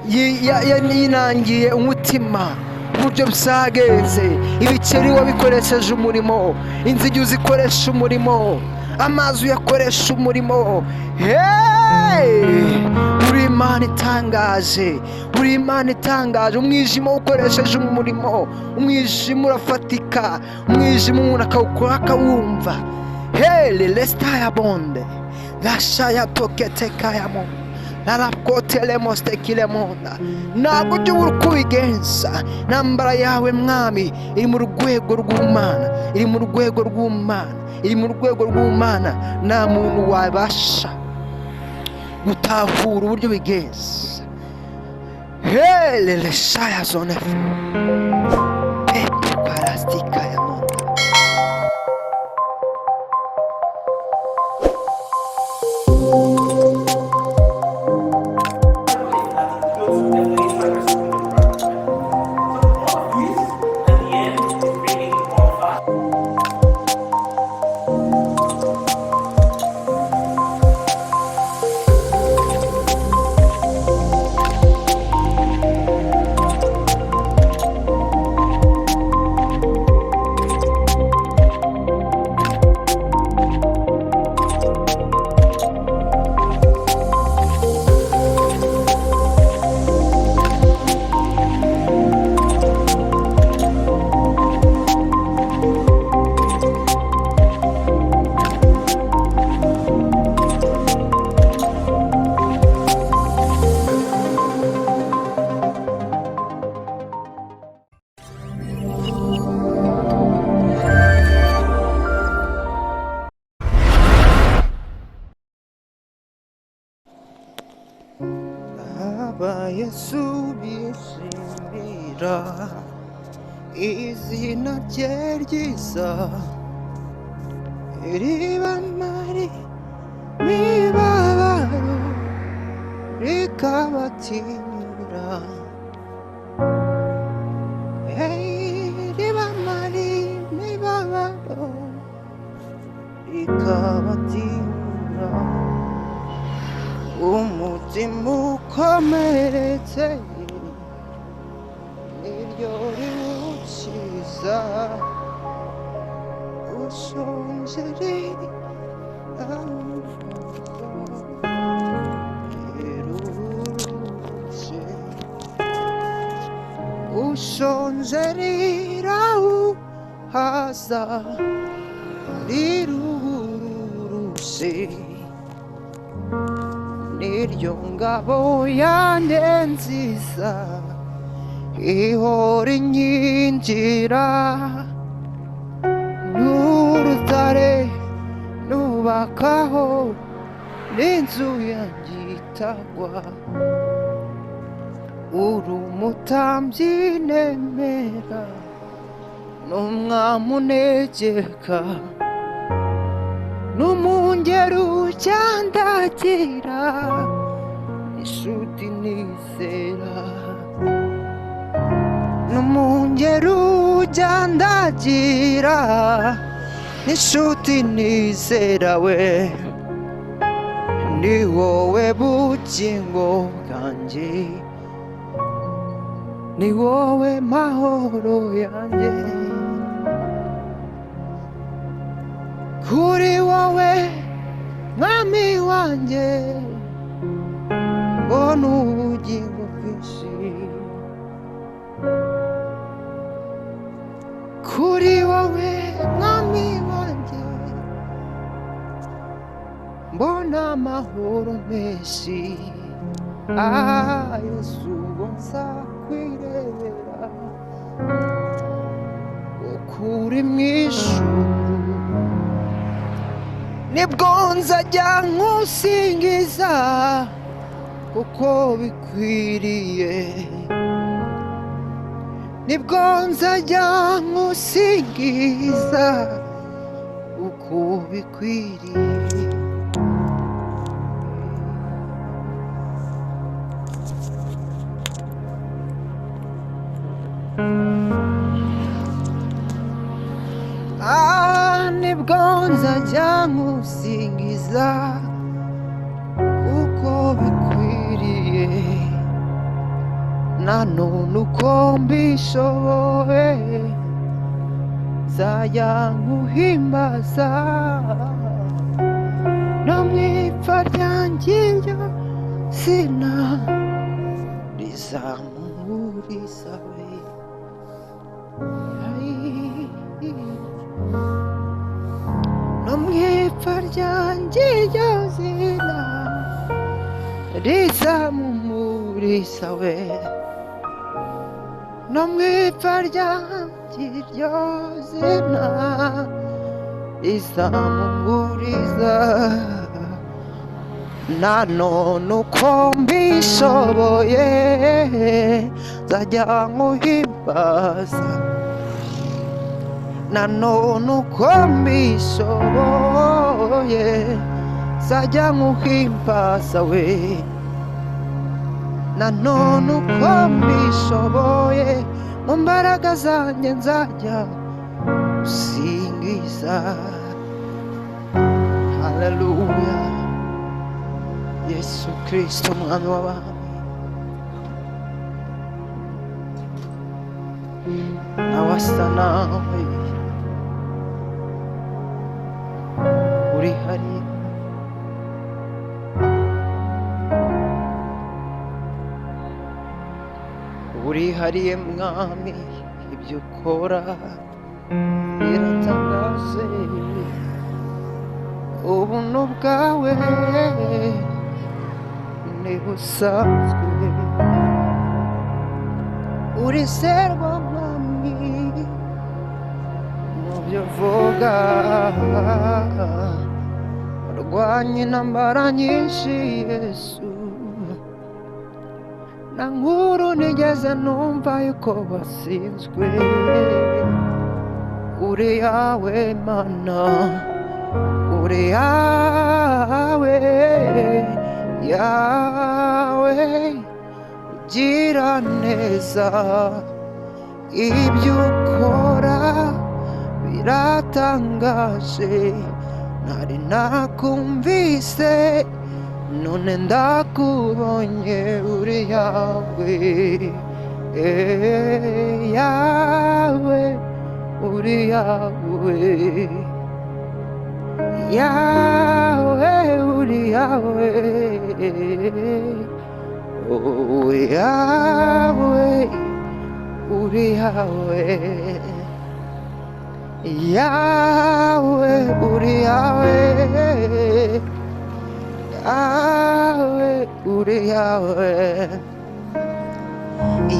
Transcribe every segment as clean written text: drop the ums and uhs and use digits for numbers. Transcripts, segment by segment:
yinangiye umutima uburyo byagenze. Ibikeri wabikoresheje umurimo, inzigi uzikoresha umurimo, amazi uyakoresha umurimo. Uri Imana itangaje, uri Imana itangaje. Umwijima ukoresheje umurimo, umwijima urafatika, umwijima umuntu akawukora akawumva. Lestaya bonde lashaya tokete kayamo narakote mostekile monda. Ntabwo ujya ubura uko ubigenza. Nambara yawe mwami iri mu rwego rw'Imana, iri mu rwego rw'Imana, iri mu rwego rw'Imana. Nta muntu wabasha gutahura uburyo bigenza. Leshaya zone pepe parastika ya monda. Yesu bishimira izina rye ryiza, ribamara imibabaro rikabatinyura. Ribamara imibabaro rikabatinyura. Umutima ukomeretse niryo riwukiza. Ushonje rirarurushe, ushonje rirawuhaza rirurushe. Niryo ngabo yanjye nziza ihora inkingira. N'urutare nubakaho n'inzu yanjye itagwa. Uri umutambyi nemera, n'umwami unegeka, n'umwungeri ujandagira, inshuti nizera. N'umwungeri ujandagira, inshuti nizera. We ni wowe bugingo bwanjye, ni wowe mahoro yanjye. Kuri wowe mwami wanjye mbona ubugingo bwinshi. Kuri wowe mwami wanjye mbona amahoro menshi. Yesu nzakwirebera ukuri mu ijuru. Nibwo nzajya nkusingiza kuko bikwiriye. Nibwo nzajya nkusingiza kuko bikwiriye. Nibwo nzajya nkusingiza kuko bikwiriye. nanone uko mbishoboye nzajya nkuhimbaza no mu ipfa ryanjye iryo zina rizamuriza we no mu ipfa ryanjye iryo zina rizamuriza we no mu ipfa ryanjye iryo zina rizamuriza nanone uko mbishoboye nzajya nkuhimbaza nanone uko mbishoboye nzajya nkuhimbaza we nanone uko mbishoboye mu mbaraga zanjye nzajya gusingiza haleluya Yesu Kristo mwami w'abami ntawasa nawe urihariye urihariye mwami ibyo ukora biratangaje ubuntu bwawe ntibusanzwe urizerwa mwami mu byo uvuga warwanye intambara nyinshi Yesu nta nkuru nigeze numva yuko wasinzwe uri yawe mana uri yawe yawe ugira neza ibyo ukora biratangaje ntari nakumvise none ndakubonye uri yawe yawe uri yawe yawe uri yawe oh yawe uri yawe yawe uri yawe yawe uri yawe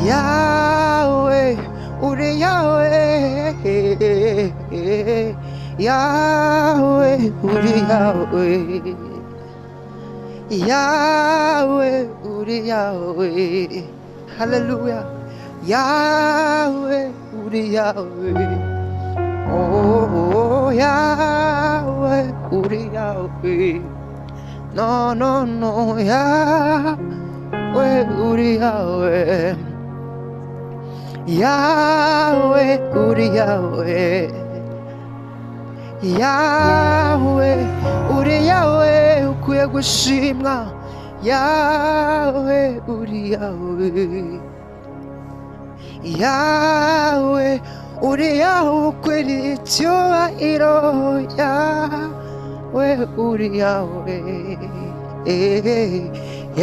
yawe uri yawe yawe uri yawe yawe uri yawe haleluya yawe uri yawe oh yawe uri yawe no no no yawe uri yawe yawe uri yawe yawe uri yawe ukwiye gushimwa yawe uri yawe yawe uri yawe ukwiriye icyubahiro yawe uri yawe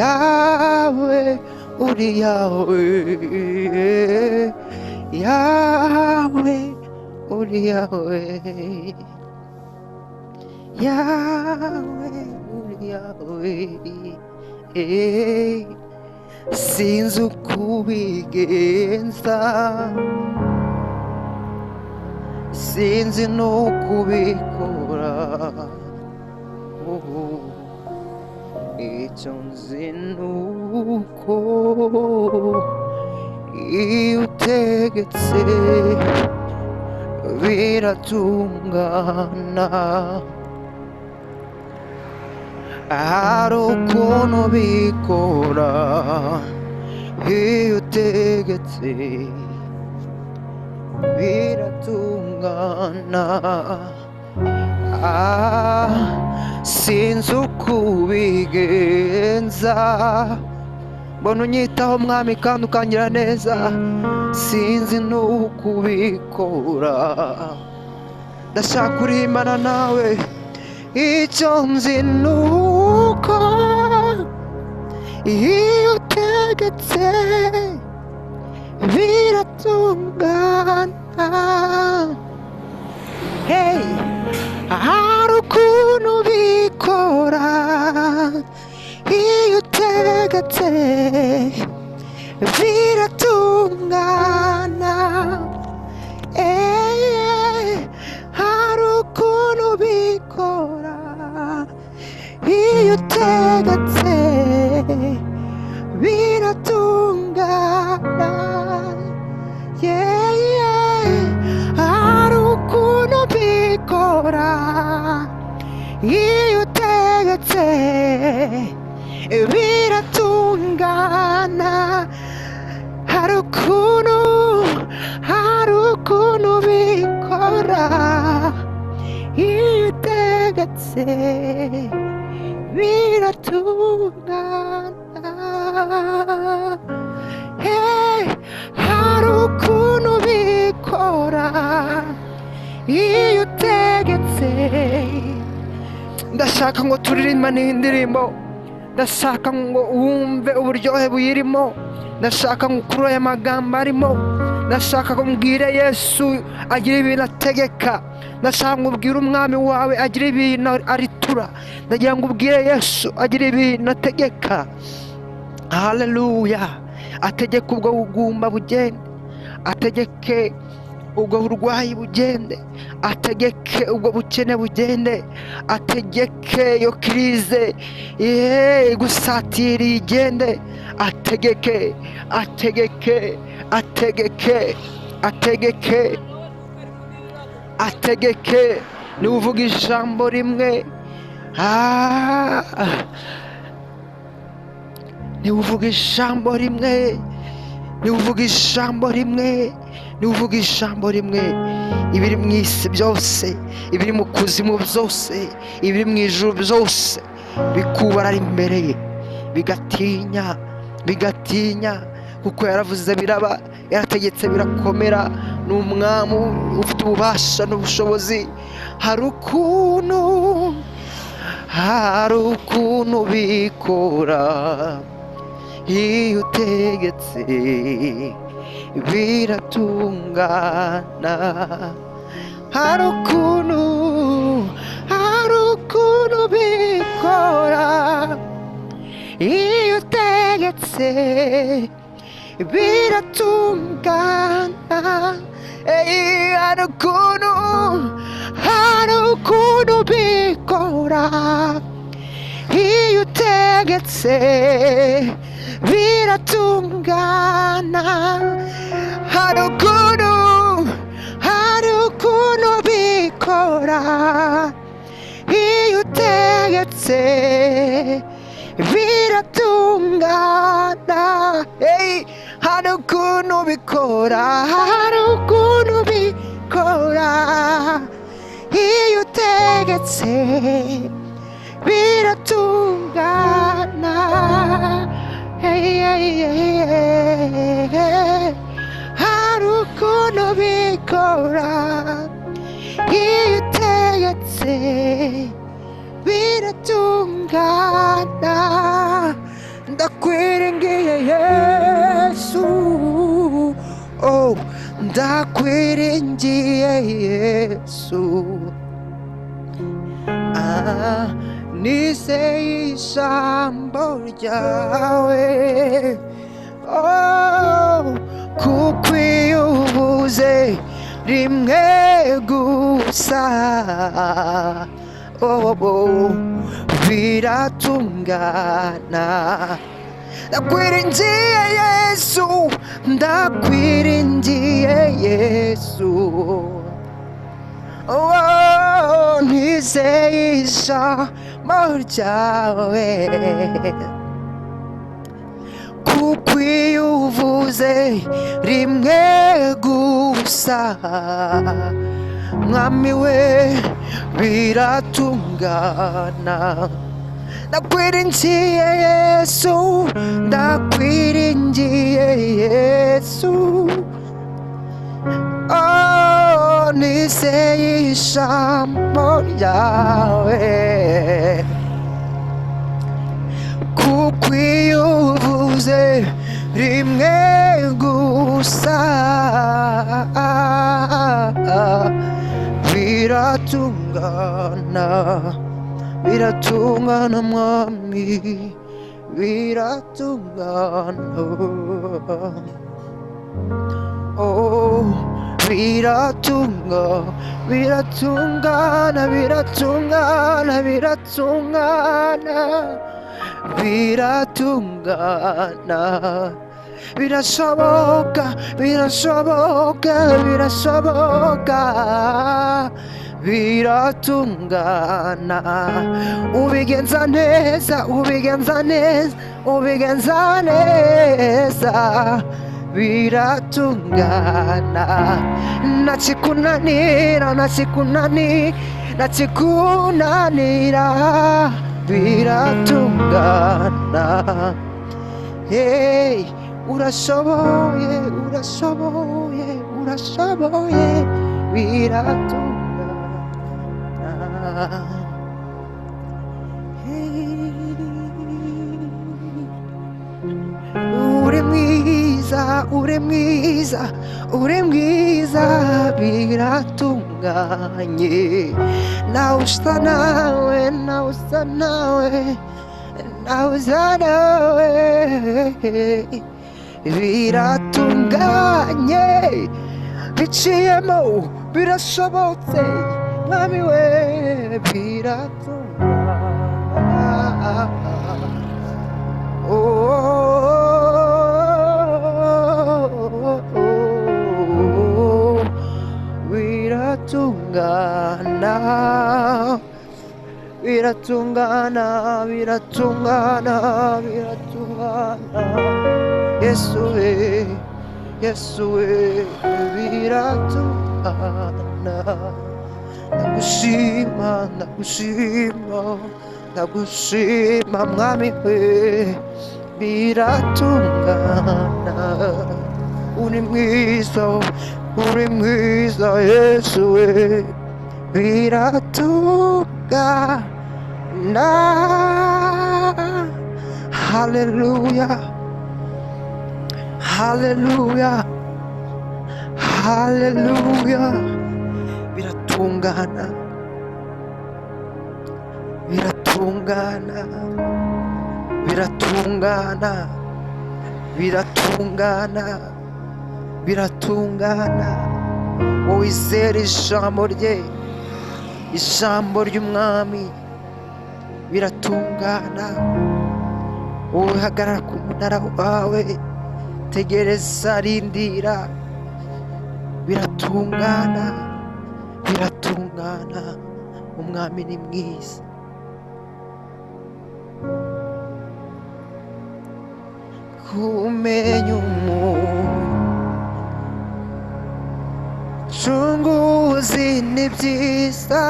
yawe uri yawe yawe uri yawe yawe uri yawe sinzi uko ubigenza sinzi n'uko ubikora icyo nzi n'uko iyo utegetse biratungana hari ukuntu bikora iyo utegetse biratungana sinzi uko ubigenza mbona unyitaho mwami kandi ukangira neza, sinzi n'ukubikora. Ndashaka kurimbana nawe, icyo nzi nuko iyo utegetse biratungana. Hey, hari ukuntu bikora iyo utegetse biratungana. Hari ukuntu bikora iyo utegetse biratungana. Hari ukuntu bikora iyo utegetse biratungana. Hari ukuntu bikora iyo utegetse biratungana. Hari ukuntu bikora iyo utegetse. Ndashaka ngo turirimbane iyi ndirimbo, ndashaka ngo wumve uburyohe buyirimo, ndashaka ngo ukure aya magambo arimo, ndashaka ngo mbwire Yesu agira ibintu ategeka, ndashaka ngo ubwire umwami wawe agira ibintu aritura, ndagira ngo ubwire Yesu agira ibintu ategeka. Haleluya! Ategeka ubwo bugumba bugende, ategeke ubwo burwayi bugende, ategeke ubwo bukene bugende, ategeke iyo kirize gusatira igende, ategeke ategeke ategeke ategeke ategeke. Niwe uvuga ijambo rimwe, niwe uvuga ijambo rimwe, niwe uvuga ijambo rimwe, niwe uvuga ijambo rimwe. Ibiri mu isi byose, ibiri mu kuzimu byose, ibiri mu ijuru byose bikubara imbere ye, bigatinya bigatinya, kuko yaravuze biraba, yarategetse birakomera. Ni umwami ufite ububasha n'ubushobozi. Hari ukuntu bikora iyo utegetse biratungana. Hari ukuntu bikora iyo utegetse biratungana. Hari ukuntu bikora iyo utegetse biratungana. Hari ukuntu bikora iyo utegetse biratungana. Hari ukuntu bikora, hari ukuntu bikora iyo utegetse biratungana. Hari ukuntu bikora iyo utegetse biratungana. Ndakwiringiye Yesu, oh, ndakwiringiye Yesu. Nizeye ijambo ryawe, oh, kuko iyo uvuze rimwe gusa, oh, biratungana. Ndakwiringiye Yesu, ndakwiringiye Yesu, oh, nizeye ijambo ryawe, kuko iyo uvuze rimwe gusa, mwami we biratungana. ndakwiringiye Yesu, ndakwiringiye Yesu. Oh, nizeye ijambo ryawe, kuko iyo uvuze rimwe gusa biratungana, biratungana mwami, biratungana. Oh, biratungana, biratungana, biratungana, biratungana, biratungana. Birashoboka, birashoboka, birashoboka, biratungana. Ubigenza neza, ubigenza neza, ubigenza neza, biratungana. Nachikunanira, nachikunanira, nachikunanira, biratungana. Hey, urashoboye, urashoboye, urashoboye, biratungana. Hey, uri mwiza, uri mwiza, uri mwiza, biratunganye. Nawe usa nawe, nawe usa nawe, nawe usa nawe, biratunganye. Biciyemo birashobotse mwami we, biratungana. Biratungana, biratungana, biratungana, biratungana. Yesu we, Yesu we, biratungana. Ndagushima, ndagushima, ndagushima mwami we, biratungana. Uri mwiza, uri mwiza Yesu we, biratungana. Hallelujah, hallelujah, hallelujah. Biratungana, biratungana, biratungana, biratungana, biratungana. Wowe izere ijambo rye, ijambo ry'umwami, biratungana. Wowe hagarara ku munara wawe, tegereza, rindira, biratungana, biratungana. Umwami ni mwiza. Kumenya umucunguzi ni byiza,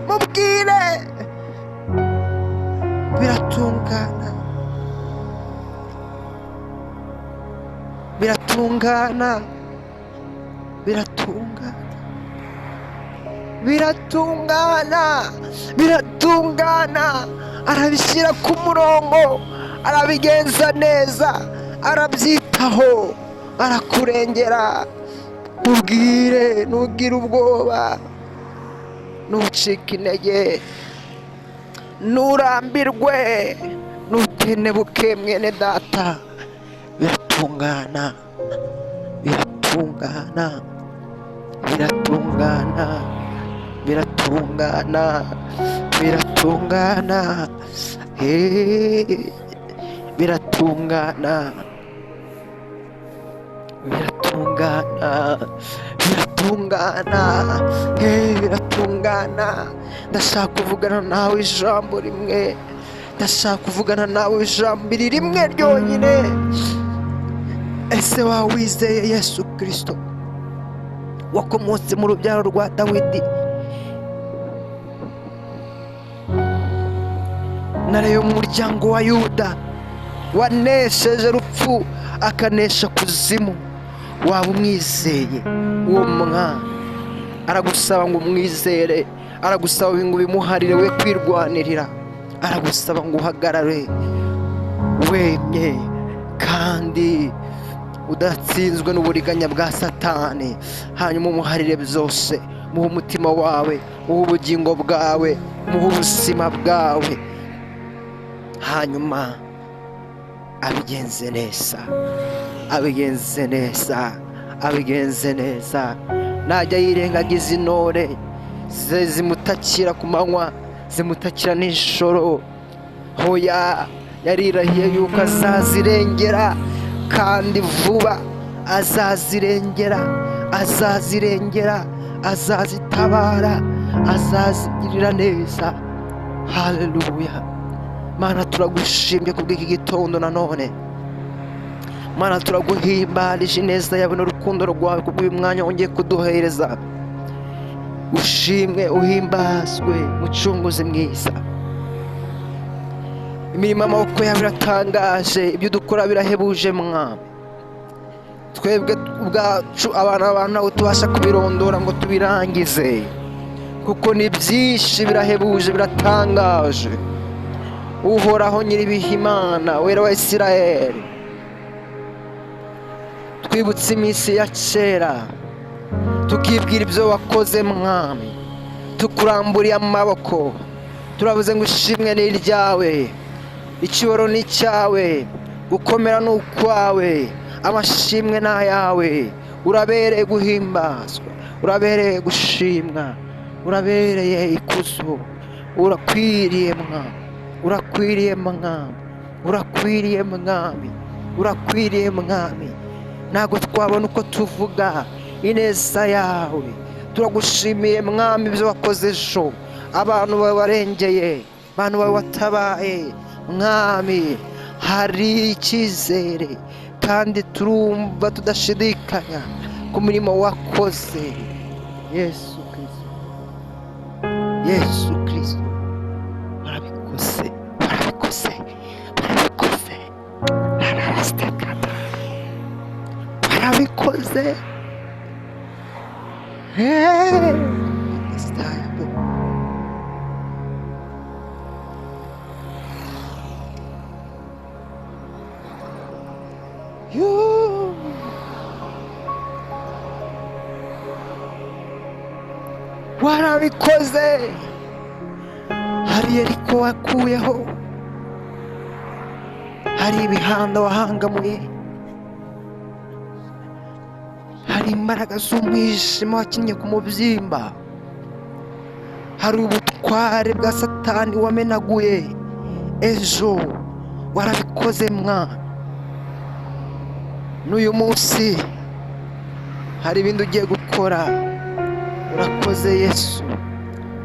mubwire biratungana, biratungana, biratungana, biratungana, biratungana. Arabishyira ku murongo, arabigenza neza, arabyitaho, arakurengera. Mubwire, ntugire ubwoba, ntucike intege, nturambirwe, ntutenebuke mwene data. Biratungana, biratungana, biratungana, biratungana, biratungana. Biratungana, biratungana, biratungana, biratungana. Ndashaka kuvugana nawe ijambo rimwe, ndashaka kuvugana nawe ijambo rimwe ryonyine. Ese wawizeye Yesu Kristo wakomotse mu rubyaro rwa Dawidi, ntare yo mu muryango wa Yuda, wanesheje urupfu akanesha kuzimu. Waba umwizeye uwo mwana, aragusaba ngo umwizere, aragusaba ngo bimuharire we kwirwanirira, aragusaba ngo uhagarare wemye kandi udatsinzwe n'uburiganya bwa Satani. Hanyuma umuharire byose, muhe umutima wawe, muhe ubugingo bwawe, muhe ubuzima bwawe, hanyuma abigenze neza, abigenze neza, abigenze neza. Najya yirengagiza intore zimutakira ku manywa, zimutakira nijoro. Hoya, yarirahiye yuko azazirengera, kandi vuba azazirengera, azazirengera, azazitabara, azazigirira neza. Haleluya. Mana turagushimye kubw'iki gitondo nanone. Mana turaguhimbarije ineza yawe n'urukundo rwawe kubw'uyu mwanya wongeye kuduhereza. Ushimwe uhimbazwe mucunguzi mwiza. Imirimo y'amaboko yawe iratangaje, ibyo dukora birahebuje Mwami. Twebwe ubwacu abana b'abantu ntabwo tubasha kubirondora ngo tubirangize, kuko ni byinshi, birahebuje, biratangaje. Uhoraho nyir'ibihe, Imana wera wa Isirayeli, twibutse iminsi ya kera, tukibwira ibyo wakoze Mwami, tukuramburiye amaboko, turavuze ngo ishimwe ni iryawe, icyubahiro ni icyawe, gukomera ni ukwawe, amashimwe ni ayawe. Urabereye guhimbazwa, urabereye gushimwa, urabereye ikuzo. Urakwiriye Mwami, urakwiriye Mwami, urakwiriye Mwami, urakwiriye Mwami. Ntabwo twabona uko tuvuga ineza yawe. Turagushimiye Mwami ibyo wakoze ejo, abantu bawe warengeye, abantu bawe watabaye Mwami. Hari icyizere kandi turumva tudashidikanya ku mirimo wakoze. Yesu Kristo, Yesu Kristo, warabikoze, warabikoze, warabikoze, nararasitekata, warabikoze. It's time. Warabikoze. Hari Yeriko wakuyeho, hari ibihanda wahangamuye, hari imbaraga z'umwijima wakinnye ku mubyimba, hari ubutware bwa Satani wamenaguye ejo. Warabikoze Mwana. N'uyu munsi hari ibindi ugiye gukora. Urakoze Yesu,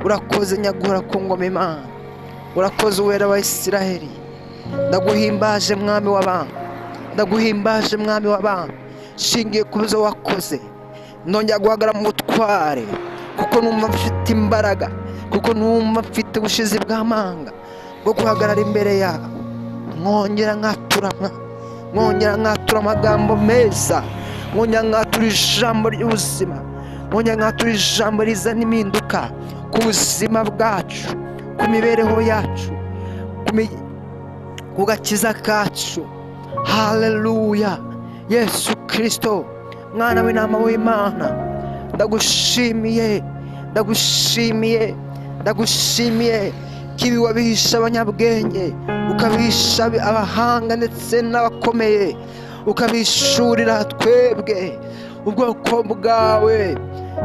urakoze nyagura ku ngoma Imana, urakoze uwera wa Isiraheli. Ndaguhimbaje Mwami w'abantu, ndaguhimbaje Mwami w'abantu. Shingiye ku byo wakoze, ndongera guhagarara mu butware, kuko numva mfite imbaraga, kuko numva mfite ubushizi bw'amanga bwo guhagarara imbere yawe. Mwongera nkatura amagambo meza, mwongera nkatura ijambo ry'ubuzima, mwongera nkatura ijambo rizana impinduka ku buzima bwacu, ku mibereho yacu, ku gakiza kacu. Haleluya. Yesu Kristo, Mwana w'intama w'Imana, ndagushimiye, ndagushimiye, ndagushimiye kibi wabihisha abanyabwenge, ukabihisha abahanga ndetse n'abakomeye, ukabishurira twebwe ubwoko bwawe.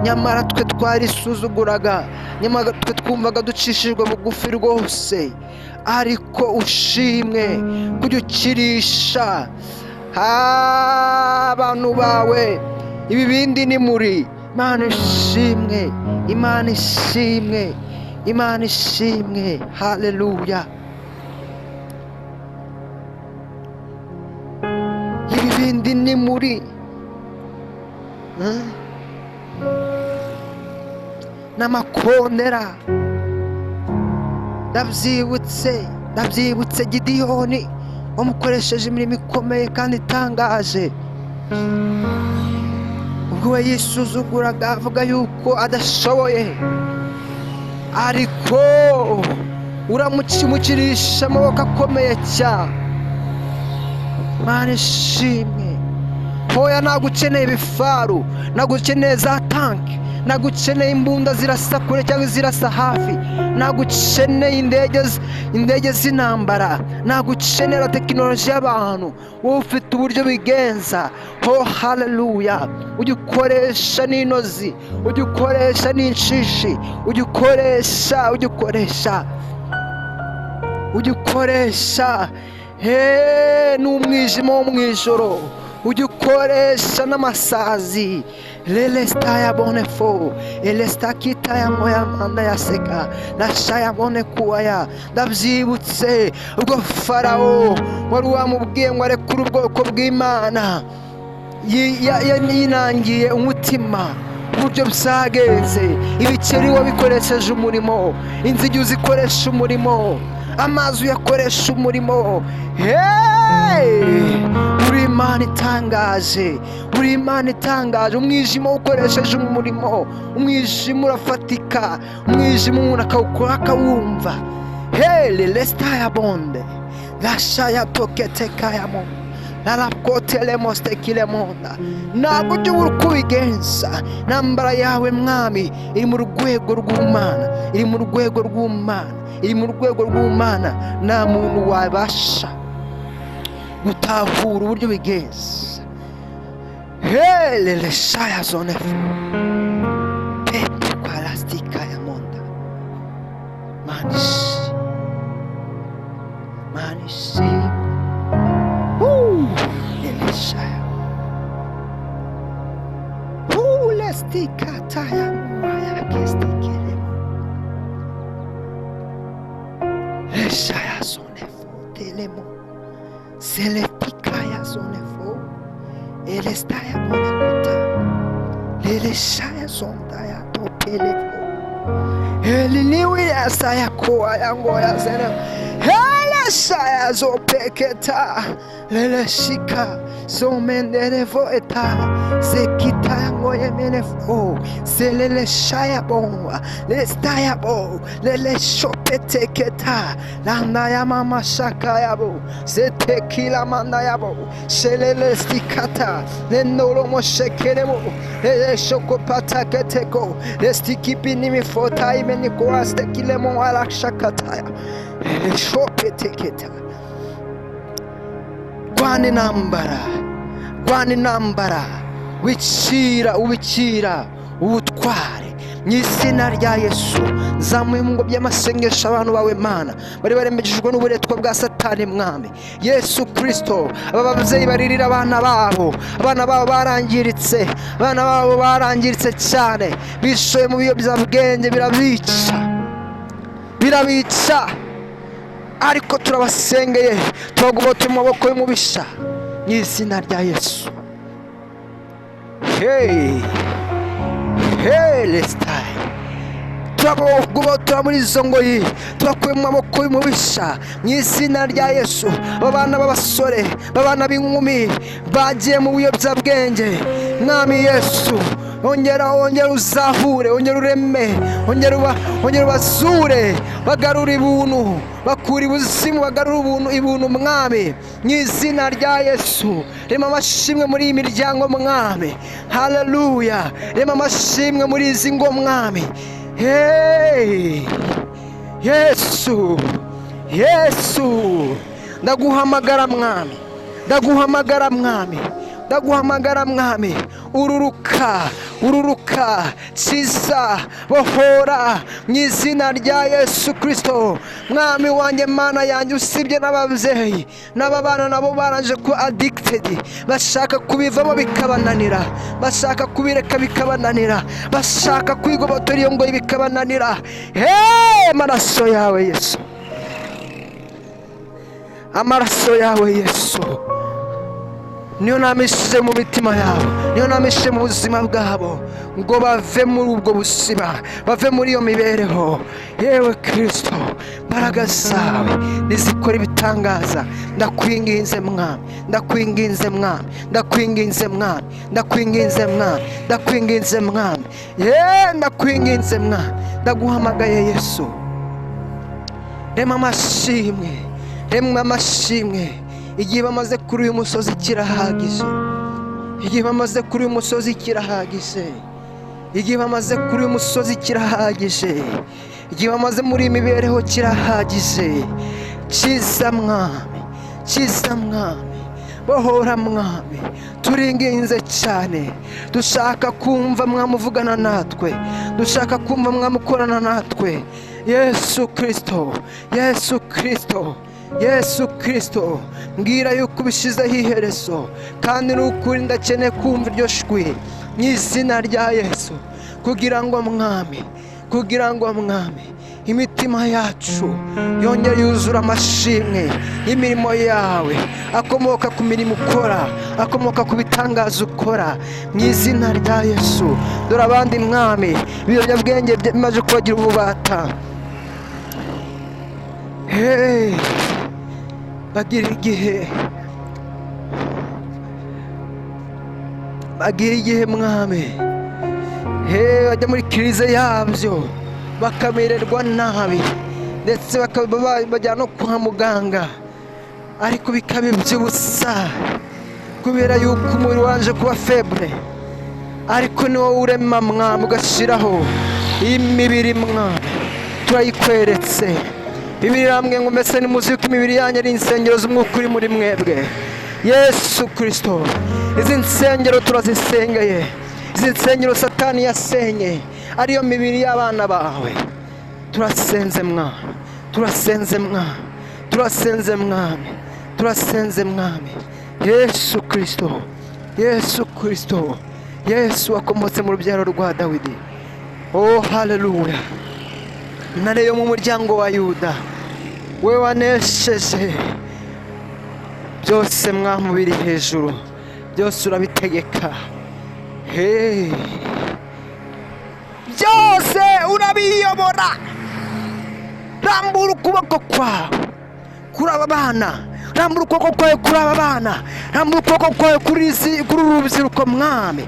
Nyamara twe twarisuzuguraga, nyamara twe twumvaga ducishijwe bugufi rwose, ariko ushimwe kujya ukirisha abantu bawe. Ibi bindi ni muri Imana ishimwe, Imana ishimwe, Imana ishimwe. Haleluya. Ibi bindi ni muri n'amakondera. ndabyibutse Gideyoni wamukoresheje imirimo ikomeye kandi itangaje, ubwo we yisuzuguraga avuga yuko adashoboye, ariko uramukirisha amaboko akomeye cyane. Mana ishimwe. Hoya nagukeneye ibifaru, nagukeneye za tanki, nagukeneye imbunda zirasa kure cyangwa zirasa hafi, nagukeneye indege z'intambara, nagukenera tekinoloji y'abantu. Wowe ufite uburyo bigenza. Oh haleluya. Ujya ukoresha n'inozi, ujya ukoresha n'inshishi, ujya ukoresha n'umwijima wo mu ijoro, ujya ukoresha n'amasazi. Lelestaya bonefo elestakita ya moya manda ya seka nashaya bone kuwaya. Ndabyibutse ubwo Farawo wari wamubwiye ngo arekure ubwoko bw'Imana, yinangiye umutima uburyo byagenze. Ibikeri wabikoresheje umurimo, inzigi uzikoresha umurimo, amazi uyakoresha umurimo. Uri Imana itangaje, uri Imana itangaje. Umwijima ukoresheje umurimo, umwijima urafatika, umwijima umuntu akawukora akawumva. Lestaya bonde lashaya toketekayamo narakotelemostekile-monda. Ntabwo ujya ubura uko ubigenza. Intambara yawe mwami iri mu rwego rw'Imana, iri mu rwego rw'Imana, iri mu rwego rw'Imana. Nta muntu wabasha gutahura uburyo bigenza. Leleshaya zonefu pepe kwa lastika ya monda. Manishi leleshaya lestika taya mwaya kestikele leshaya zonefu telemo Seletikaya zonefo elestaya bonekuta leleshaya zondaya topelefo eliniwia saya koa yangoya zene eleshaya zopeketa leleshika zomenderevo eta zekita yangoye menefo seleleshaya bonwa lestaya bo leleshopeteketa landa ya mama shaka yabo zetekila manda yabo selelestikata lendolomo shekeremo leleshokopataketeko lestikipinimi fota imeniko astekilemo alakshakataya leleshopeteketa. Rwana intambara ubikira ubutware mu izina rya Yesu. Zamuye mu ngo by'amasengesho abantu bawe Mana bari barembejejwe n'uburetwa bwa Satani mwami Yesu Kristo. Aba babyeyi baririra abana babo barangiritse, abana babo barangiritse cyane, bishoye mu biyobyabwenge birabica. Ariko turabasengeye, turagobote mu maboko y'umubisha mu izina rya Yesu. Lestai turagobotora muri izo ngoyi, turakuye mu maboko y'umubisha mu izina rya Yesu. Abana b'abasore, abana b'inkumi bagiye mu biyobyabwenge mwami Yesu, ongera uzahure, ongera ureme, ongera ubazure, bagarura ibuntu, bakura ibuzimu, bagarura ibuntu mwami mu izina rya Yesu. Rema amashimwe muri iyi miryango mwami, haleluya. Rema amashimwe muri izi ngo mwami. Yesu ndaguhamagara mwami, ururuka kiza bohora mu izina rya Yesu Kristo. Mwami wanjye Mana yanjye, usibye n'ababyeyi n'ababana nabo baranje ku addicted, bashaka kubivamo bikabananira, bashaka kubireka bikabananira, bashaka kwigobotora iyo ngo bikabananira. Amaraso yawe Yesu, amaraso yawe Yesu niyo namishije mu mitima yawe. niyo namishe mu buzima bwabo ngo bave muri ubwo busima, bave muri iyo mibereho. Yewe Kristo, mbaraga zawe nizikora ibitangaza. Ndakwinginze Mwami, ndakwinginze Mwami, ndakwinginze Mwami, ndakwinginze Mwami, ndakwinginze Mwami, ndakwinginze Mwami, ndaguhamagaye Yesu. Rema amashimwe, rema amashimwe. Igihe bamaze kuri uyu musozi kirahagije, igihe bamaze kuri uyu musozi kirahagije, igihe bamaze kuri uyu musozi kirahagije, igihe bamaze muri imibereho kirahagije. Kiza Mwami, kiza Mwami, bohora Mwami, turinginze cyane. Dushaka kumva Mwami uvugana natwe, dushaka kumva Mwami ukorana natwe. Yesu Kristo, Yesu Kristo, Yesu Kristo, mbwira yuko ubishizeho iherezo, kandi n'ukuri ndakeneye kumva iryo jwi mu izina rya Yesu, kugira ngo Mwami, kugira ngo Mwami imitima yacu yongere yuzura amashimwe y'imirimo yawe akomoka ku mirimo ukora, akomoka ku bitangaza ukora, mu izina rya Yesu. Dore abandi Mwami ibiyobyabwenge bimaze kubagira ububata, bagira igihe Mwami, bajya muri kirize yabyo bakamererwa nabi, ndetse bajya no kwa muganga, ariko bikaba iby'ubusa kubera yuko umubiri wanje kuba febre. Ariko ni wowe urema Mwami ugashyiraho imibiri Mwami, turayikweretse. Bibiri irambwiye ngo mbese nimuzi yuko imibiri yanyu ari insengero z'umwuka uri muri mwebwe. Yesu Kristo, izi nsengero turazisengeye, izi nsengero Satani yasenye ariyo mibiri y'abana bawe. Turasenze Mwami, turasenze Mwami, turasenze Mwami, turasenze Mwami. Yesu Kristo, Yesu Kristo, Yesu wakomotse mu rubyaro rwa Dawidi. Oh haleluya. Ntare yo mu muryango wa Yuda, we wanesheje byose Mwami biri hejuru, byose urabitegeka. Byose urabiyobora. Rambura ukuboko kwawe kuri aba bana, rambura ukuboko kwawe kuri aba bana, rambura ukuboko kwawe kuri uru rubyiruko Mwami.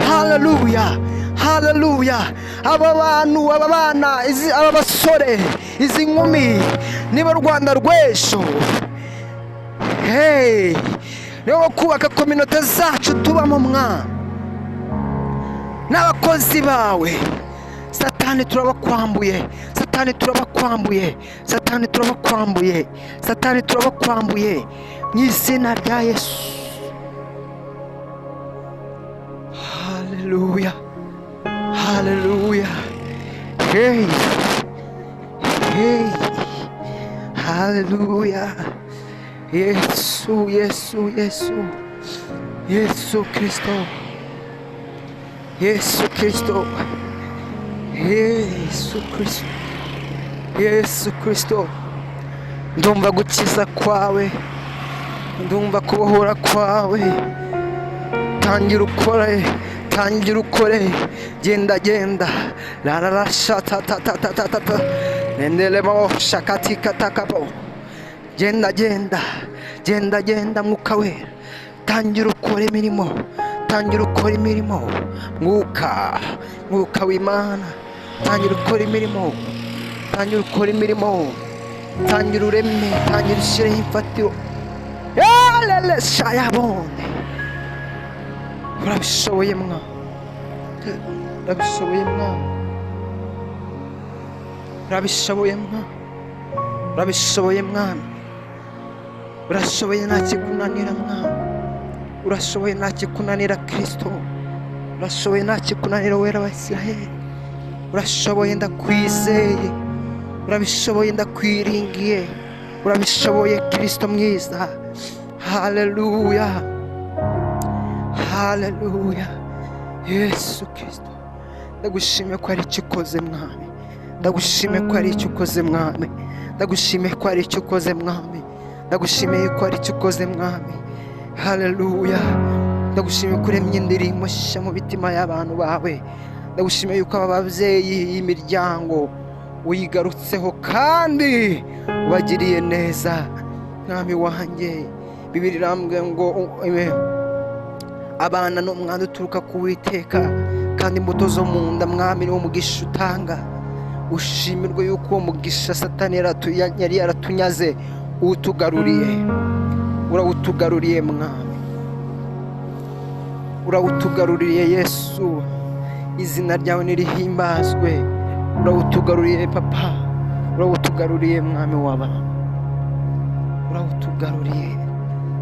Haleluya, haleluya. Aba bantu, aba bana, aba basore, izi nkumi nibo Rwanda rw'ejo. Nibo kubaka kominote zacu tubamo Mwami n'abakozi bawe. Satani turabakwambuye, Satani turabakwambuye, Satani turabakwambuye, Satani turabakwambuye mu izina rya Yesu. Haleluya, haleluya. Haleluya. Yesu, Yesu, Yesu, Yesu Kristo, Yesu Kristo, Yesu Kristo, Yesu Kristo. Ndumva gukiza kwawe, ndumva kubohora kwawe. Tangira ukore, tangira ukore. Genda genda, la la la shata ta ta ta ta ta, nendelemo shakati katakapo. Genda genda, genda genda Mwuka Wera. Tangira ukore imirimo, tangira ukore imirimo. Mwuka w'Imana, tangira ukore imirimo, tangira ukore imirimo, tangira ureme, tangira ushireho imfatiro. Lele shayabone. Urabishoboye Mwami, urabishoboye Mwami, urabishoboye Mwami, urabishoboye Mwami, urashoboye, nta kikunanira Mwami, urashoboye, nta kikunanira Kristo, urashoboye, nta kikunanira Wera wa Isiraheli, urashoboye, ndakwizeye, urabishoboye, ndakwiringiye, urabishoboye Kristo mwiza. Haleluya, haleluya. Yesu Kristo, ndagushimiye ko ari icyo ukoze Mwami, ndagushimiye ko ari icyo ukoze Mwami, ndagushimiye ko ari icyo ukoze Mwami, ndagushimiye ko ari icyo ukoze Mwami. Haleluya. ndagushimiye kuremye indirimbo nshya mu bitima y'abantu bawe. Ndagushimiye yuko aba babyeyi y'imiryango uyigarutseho kandi ubagiriye neza. Mwami wanjye, Bibiri irambwira ngo abana no umwana uturuka ku Uwiteka, kandi imbuto zo mu nda Mwami niwo mugisha utanga. Ushimirwe yuko uwo mugisha Satani yari yaratunyaze uwutugaruriye. Urawutugaruriye Mwami, urawutugaruriye Yesu, izina ryawe nirihimbazwe. Urawutugaruriye Papa, urawutugaruriye Mwami w'abantu, urawutugaruriye.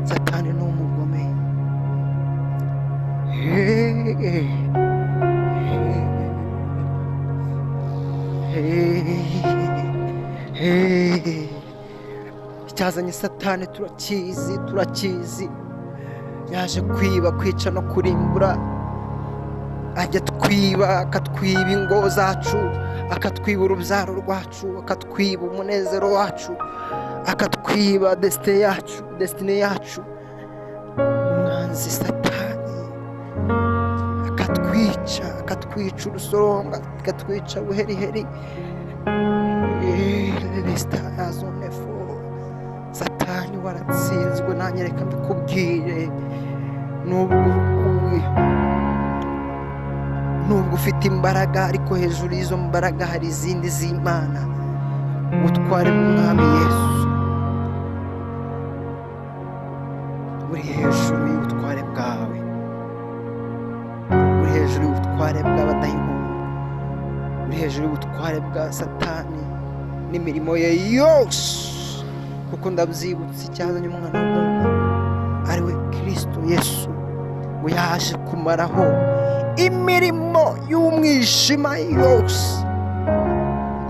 Satani ni umugome. Icyazanye Satani turakizi. Yaje kwiba, kwica no kurimbura. Ajya twiba, akatwiba ingo zacu, akatwiba urubyaro rwacu, akatwiba umunezero wacu, akatwiba destiny yacu. Umwanzi Satani akatwica urusoronga, akatwica buheriheri. Satani waratsinzwe. Nanjye reka mbikubwire, nubwo ufite imbaraga, ariko hejuru y'izo mbaraga hari izindi z'Imana. Utware mu Mwami Yesu, uri hejuru y'ubutware bwawe, uri hejuru y'ubutware bw'abadayimoni, uri hejuru y'ubutware bwa Satani n'imirimo ye yose. Kuko ndabyibutse icyazanye umwana w'umuntu ari we Kristo Yesu, ngo yaje kumaraho imirimo y'umwijima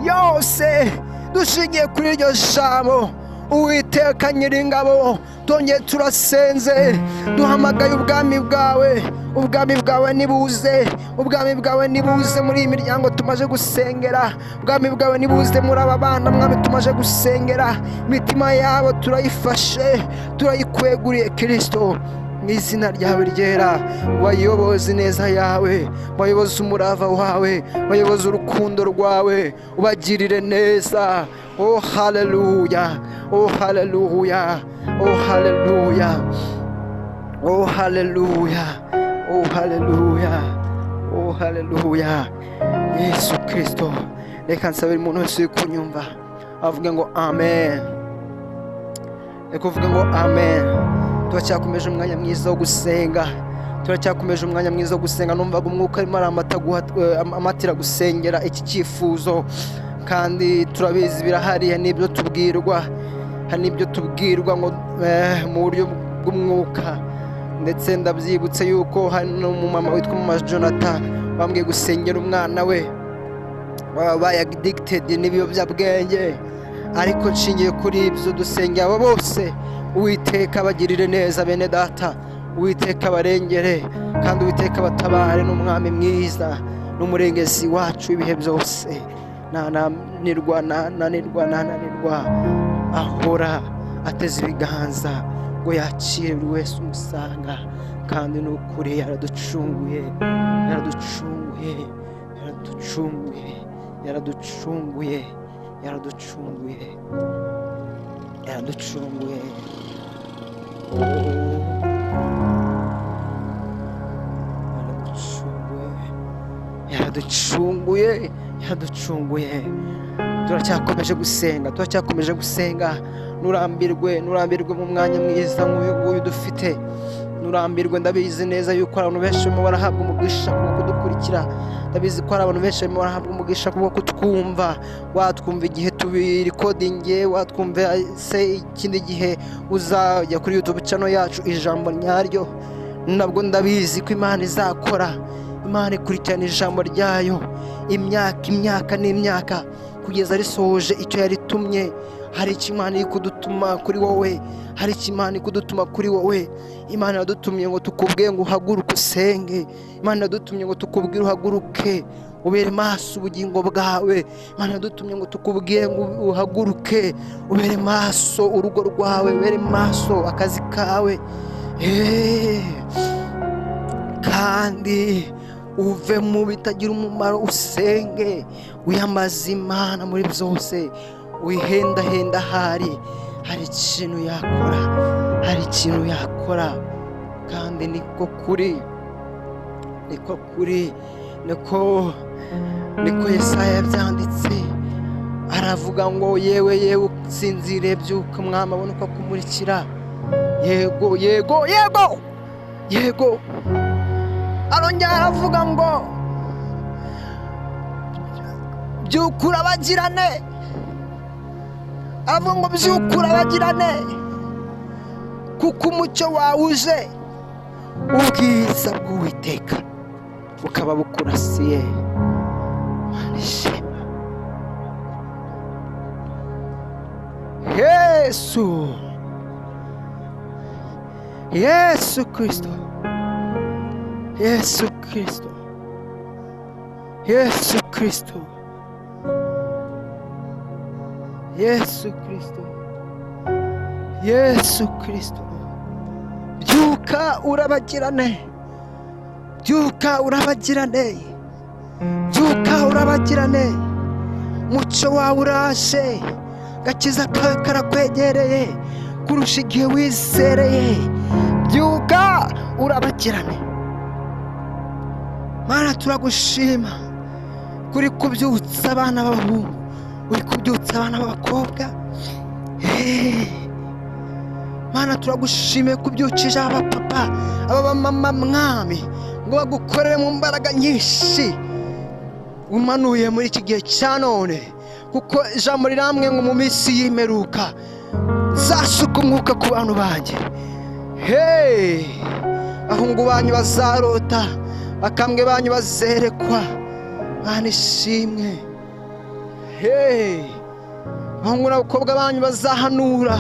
yose. Dushingiye kuri iryo jambo, Uwiteka Nyiringabo, tongeye turasenze, duhamagaye ubwami bwawe nibuze. Ubwami bwawe nibuze muri iyi miryango tumaze gusengera. Ubwami bwawe nibuze muri aba bana Mwami tumaze gusengera. Imitima yabo turayifashe, turayikweguriye Kristo. Mu izina ryawe ryera, wayoboze neza yawe, wayoboze umurava wawe, wayoboze urukundo rwawe, ubagirire neza. Oh haleluya, oh haleluya, oh haleluya, oh haleluya, oh haleluya, oh haleluya. Yesu Kristo, reka nsabire umuntu wese uri kunyumva avuge ngo amen. Reka uvuge ngo amen. Turacyakomeje umwanya mwiza wo gusenga, turacyakomeje umwanya mwiza wo gusenga. Numvaga umwuka arimo amatira gusengera iki cyifuzo, kandi turabizi birahari. N'ibyo tubwirwa, hari n'ibyo tubwirwa ngo mu buryo bw'umwuka. Ndetse ndabyibutse yuko hari n'umumama witwa Mama Jonathan bambwiye gusengera umwana we wabaye addicted n'ibiyobyabwenge. Ariko nshingiye kuri ibyo dusengera abo bose, Uwiteka bagirire neza bene data, Uwiteka barengere, kandi Uwiteka batabare. N'umwami mwiza n'umurengezi wacu ibihe byose. Nananirwa ahora ateze ibiganza ngo yakire buri wese umusanga. Kandi n'ukuri yaraducunguye, yaraducunguye. Turacyakomeje gusenga. Nurambirwe mu mwanya mwiza nk'uyu nguyu dufite. Nurambirwe. Ndabizi neza yuko abantu benshi barimo barahabwa umugisha kubwo kudukurikira. Ndabizi ko hari abantu benshi barimo barahabwa umugisha kubwo kutwumva. Watwumva igihe tubirikodinge, watwumva se ikindi gihe uzajya kuri YouTube channel yacu Ijambo Nyaryo. Nabwo ndabizi ko Imana izakora. Imana ikurikirana ijambo ryayo imyaka n'imyaka kugeza risohoje icyo yaritumye. Hari icyo Imana iri kudutuma kuri wowe, hari icyo Imana iri kudutuma kuri wowe. Imana yadutumye ngo tukubwire ngo uhaguruke usenge. Imana yadutumye ngo tukubwire uhaguruke ubere maso ubugingo bwawe. Imana yadutumye ngo tukubwire ngo uhaguruke ubere maso urugo rwawe, ubere maso akazi kawe. kandi uve mu bitagira umumaro, usenge wiyambaze Imana muri byose, wihendahenda. hari ikintu yakora, hari ikintu yakora. Kandi niko kuri, niko Yesaya yabyanditse, aravuga ngo yewe usinzire, byuka, Mwami abone uko akumurikira. Yego arongera aravuga ngo byuka urabagirane, aravuga ngo byuka urabagirane, kuko umucyo wawe uje, ubwiza bw'Uwiteka bukaba bukurasiye. Yesu Kristo, Yesu Kristo, Yesu Kristo, Yesu Kristo, Yesu Kristo. Byuka urabagirane, byuka urabagirane, byuka urabagirane. Mucyo wawe uraje, gakiza kawe karakwegereye kurusha igihe wizereye. Byuka urabagirane. Mana turagushima kuri kubyutsa abana b'abahungu, uri kubyutsa abana b'abakobwa. Mana turagushimiye kubyukije abapapa, abamama, Mwami, ngo bagukorere mu mbaraga nyinshi umanuye muri iki gihe cya none, kuko ijambo riramwe ngo mu minsi y'imperuka nzasuka umwuka ku bantu banjye. Abahungu banyu bazarota, bakambwe banyu bazerekwa. Mana ishimwe. Abahungu n'abakobwa banyu bazahanura,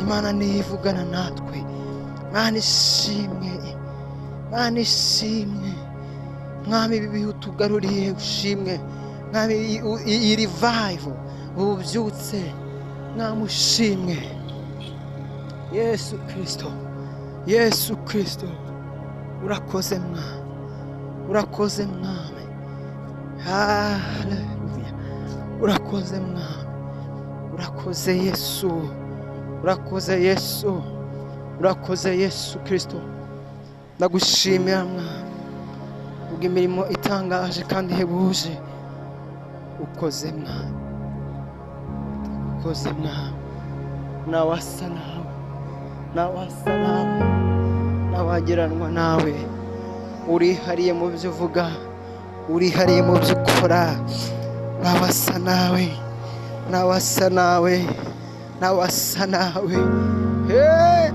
Imana niyivugana natwe. Mana ishimwe, Mana ishimwe. Mwami ibi bihe utugaruriye ushimwe. Mwami iyi revival ubyutse, Mwami ushimwe. Yesu Kristo, Yesu Kristo, urakoze Mwami, urakoze Mwami. Haleluya, urakoze Mwami, urakoze Yesu, urakoze Yesu, urakoze Yesu Kristo. Ndagushimira Mwami ubw'imirimo itangaje kandi ihebuje ukoze Mwami, ukoze Mwami. Nawasa nawe, nawasa nawe, nawagiranwa nawe. Urihariye mu byo uvuga, urihariye mu byo ukora. Nawasa nawe, nawasa nawe, nawasa nawe,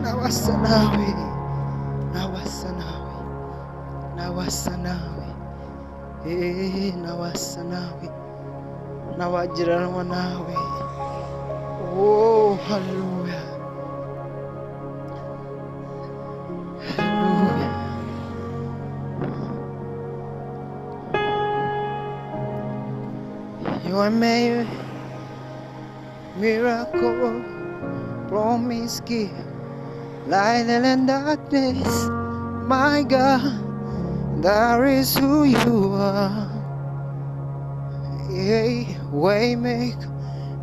nawasa nawe, nawasa nawe, nawasa nawe, nawasa nawe, nawagiranwa nawe. Oh, hallelujah, hallelujah. You are made miracle, promise give, light and darkness. My God, that is who you are. Way make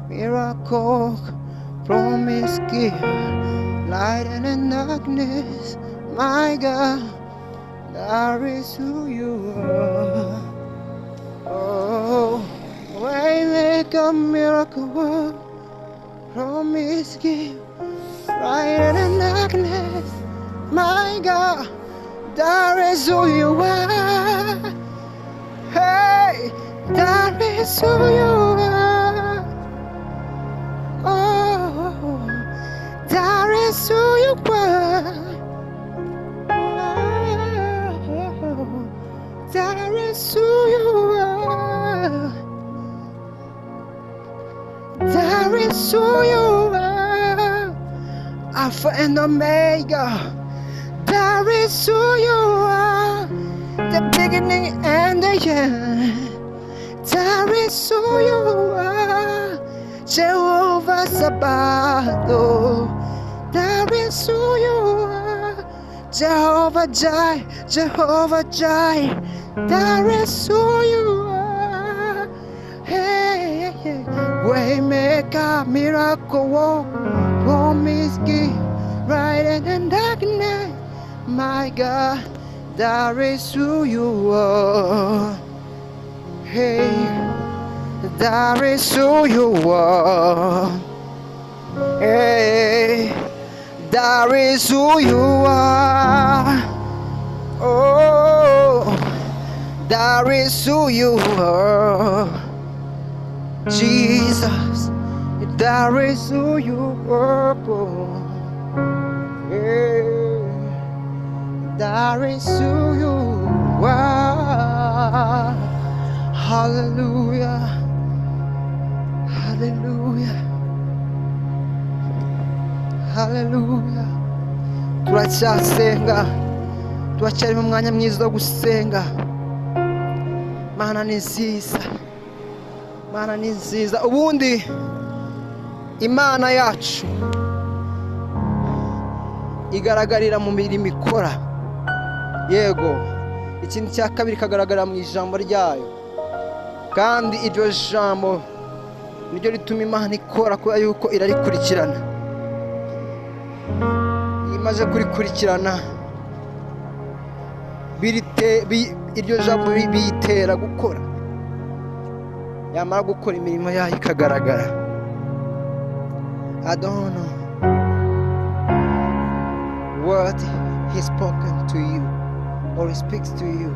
miracle, promise give, light and darkness. My God, that is who you are. Oh, way make a miracle, promise give, light and darkness. My God, that is who you are. Hey, that is who you are. Oh, that is who you are. Oh, that is who you are. That is who you are. Alpha and Omega. That is who you are. The beginning and the end. That is who you are. Jehovah Sabaoth. That is who you are. Jehovah Jireh, Jehovah Jireh, that is who you are. Hey, hey, Waymaker, miracle worker, promise keeper, right in the darkness. My God, that is who you are. Hey, that is who you are. Hey, that is who you are. Oh, that is who you are. Jesus, that is who you are. Hey, that is who you are. Hallelujah, hallelujah, hallelujah. Turacyasenga, turacyari mu mwanya mwiza wo gusenga. Mana ni nziza, Mana ni nziza. Ubundi Imana yacu igaragarira mu mirimo ikora, yego. Ikindi cya kabiri ikagaragara mu ijambo ryayo, kandi iryo jambo niryo rituma Imana ikora, kubera yuko irarikurikirana. Imaze kurikurikirana, iryo jambo biyitera gukora, yamara gukora imirimo yayo ikagaragara. I don't know what He's spoken to you or He speaks to you,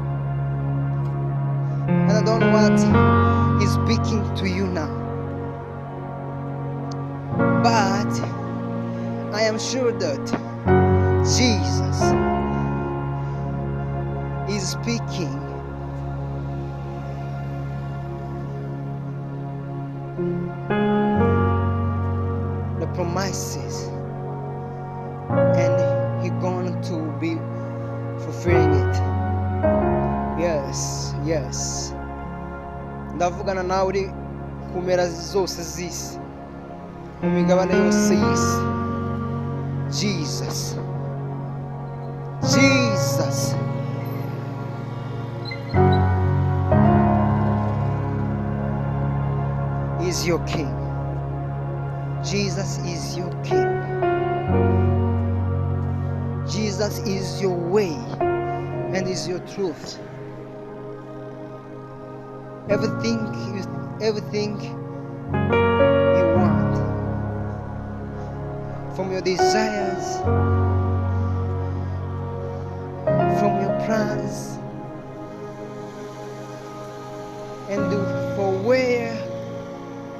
and I don't know what He's speaking to you now, but I am sure that Jesus is speaking. The promises, and He's going to be fulfilling it. Yes, yes. Ndavugana nawe uri ku mpera zose z'isi, mu migabane yose y'isi. Jesus, Jesus, is your King. Jesus is your King. Jesus is your way and is your truth. Everything you want, from your desires, from your plans, and for where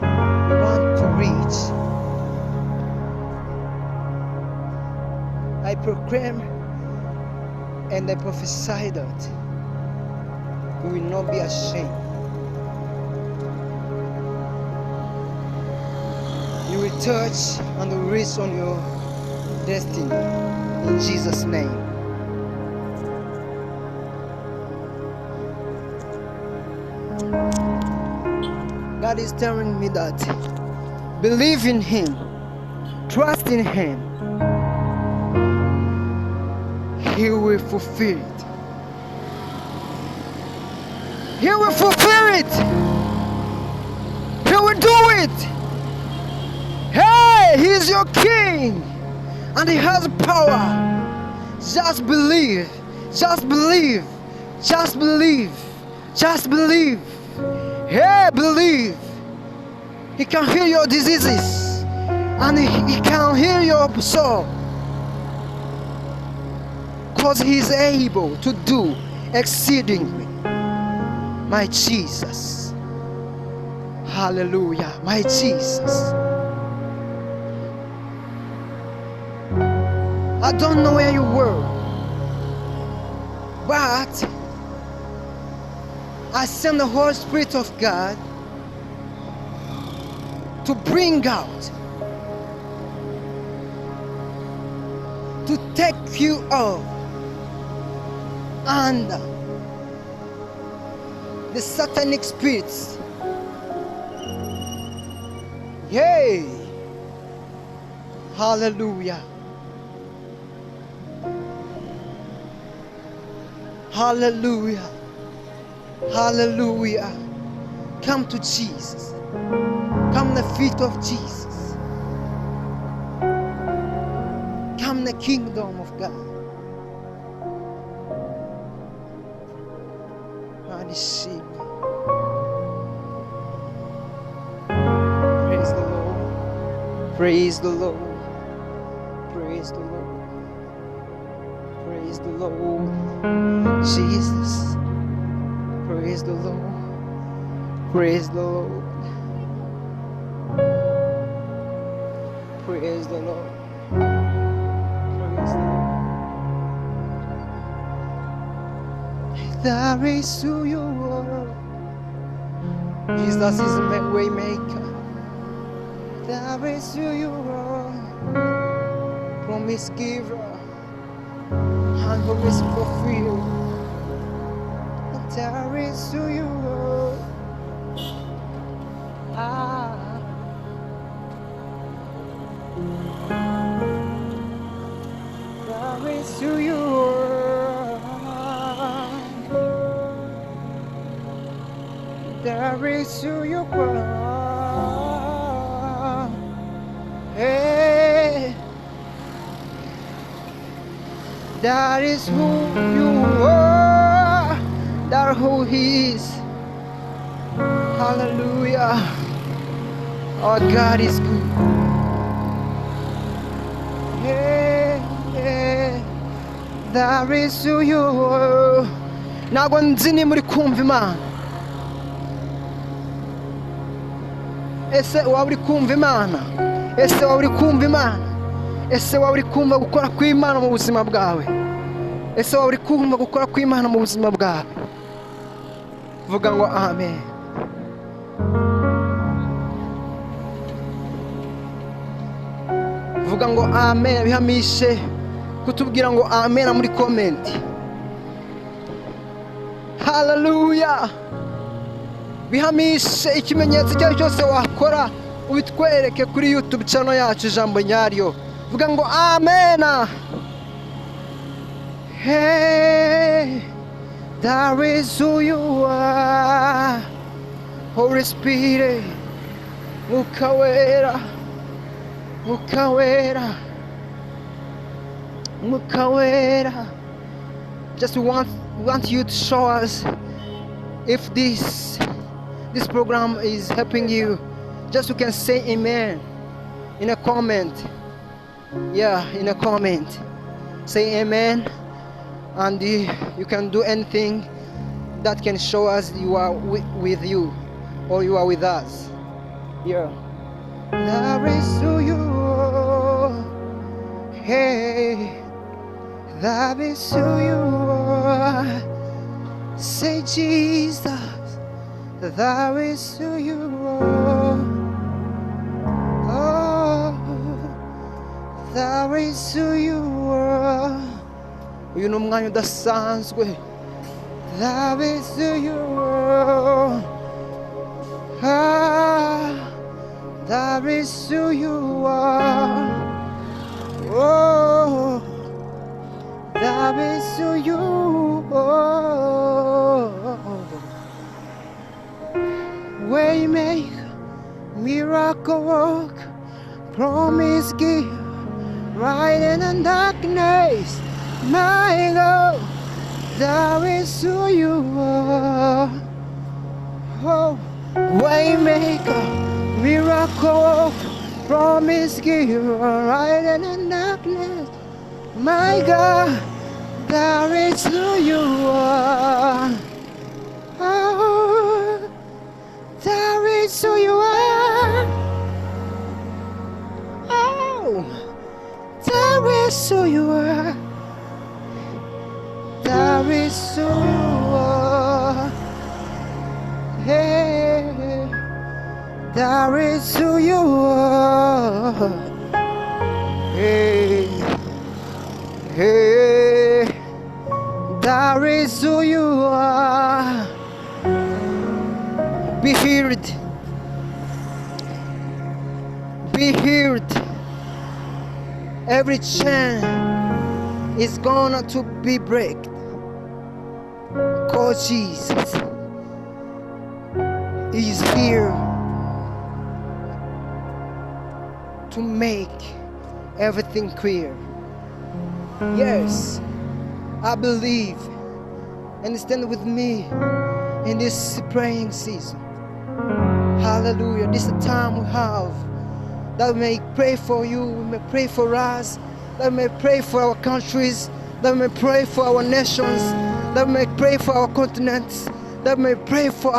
you want to reach. I proclaim and I prophesy that you will not be ashamed. You will touch and will reach on your destiny in Jesus' name. God is telling me that believe in Him, trust in Him. He will fulfill it. He will fulfill it. He will do it. Hey, He is your King, and He has power. Just believe. Just believe. Just believe. Just believe. Hey, believe. He can heal your diseases, and He can heal your soul. Because He is able to do exceedingly. My Jesus. Hallelujah. My Jesus. I don't know where you were, but I send the Holy Spirit of God to bring out, to take you off under the satanic spirits. Yay! Hallelujah. Hallelujah. Come to Jesus. Come the feet of Jesus. Come the kingdom of God. And receive. Praise the Lord. Praise the Lord. Praise the Lord. Praise the Lord. Jesus. Praise the Lord. Praise the Lord. Praise the Lord. Praise the Lord. That is who you are. Jesus is a way maker. That is who you are. Promise giver. And promise fulfilled. That is who you are. That is who you are. That is who you are. Hey. That is who you are. That who he is. Hallelujah. Our God is good. Yeah. That is who you are. Ntabwo nzi niba muri kumva Imana. Ese waba uri kumva Imana? Ese waba uri kumva Imana? Ese waba uri kumva gukora kw'Imana mu buzima bwawe? Ese waba uri kumva gukora kw'Imana mu buzima bwawe? Vuga ngo amen. Vuga ngo amen, bihamishe kutubwira ngo amen muri comment. Hallelujah. Bihamishe ikimenyetso cyo cyose wakora ubitwereke kuri YouTube channel yacu Ijambo Nyaryo. Vuga ngo amen. Hey, that is who you are. Holy Spirit, Mukawera, Mukawera, Mukawera. Just want you to show us if this program is helping you. Just you can say amen in a comment. Yeah, in a comment. Say amen. And you can do anything that can show us you are with you or you are with us. Yeah. That is who you are. Hey, that is who you are. Say Jesus, that is who you are. Oh, that is who you are. Uyu ni umwanya udasanzwe. That is who you are. That is who you are. Oh, that is who you are. Waymaker, miracle work, promise give, light in the darkness. My God, that is who you are. Oh, waymaker, miracle, promise giver, light in the darkness. My God, that is who you are. Oh, that is who you are. Oh, that is who you are. That is who you are. Hey, that is who you are. Hey, hey, that is who you are. Be healed. Be healed. Every chain is gonna to be break. Oh Jesus is here to make everything clear. Yes, I believe, and stand with me in this praying season. Hallelujah. This is the time we have that we may pray for you, we may pray for us, that we may pray for our countries, that we may pray for our nations, that we may pray for our continents, that we may pray for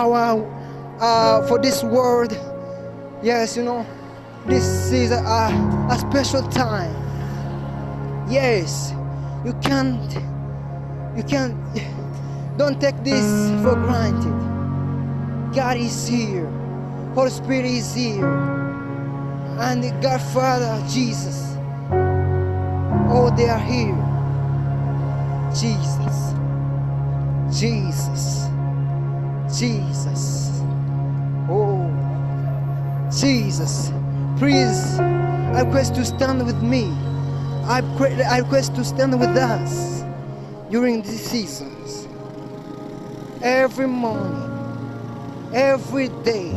for this world. Yes, you know, this is a special time. Yes, you can't, don't take this for granted. God is here, Holy Spirit is here, and God Father, Jesus, oh, they are here. Jesus, Jesus, Jesus, oh, Jesus, please, I request to stand with me. I request to stand with us during these seasons. Every morning, every day,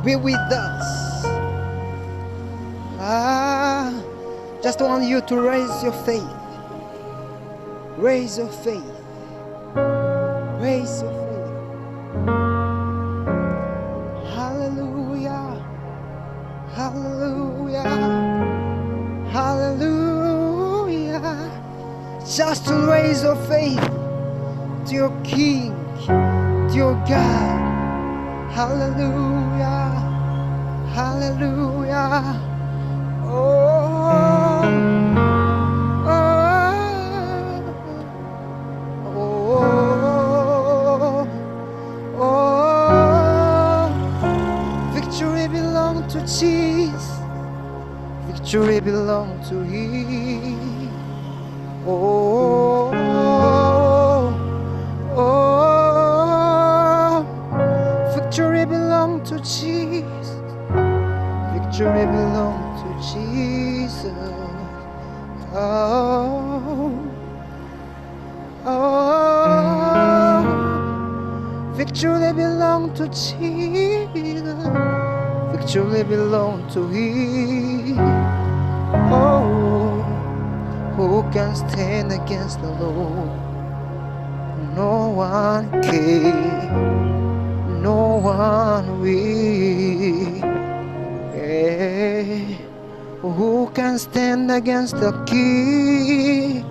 be with us. Just want you to raise your faith. Raise your faith. Raise your faith. Hallelujah. Hallelujah. Hallelujah. Just to raise your faith to your King, to your God. Hallelujah. Hallelujah. Oh, oh, oh, oh. Victory belongs to Jesus. Victory belongs to Him. Oh, oh, victory belongs to Jesus. Victory belongs to Jesus. Oh, oh, victory belongs to Jesus. Victory belongs to Him. Oh, who can stand against the Lord? No one can. No one will. Hey, who can stand against the King?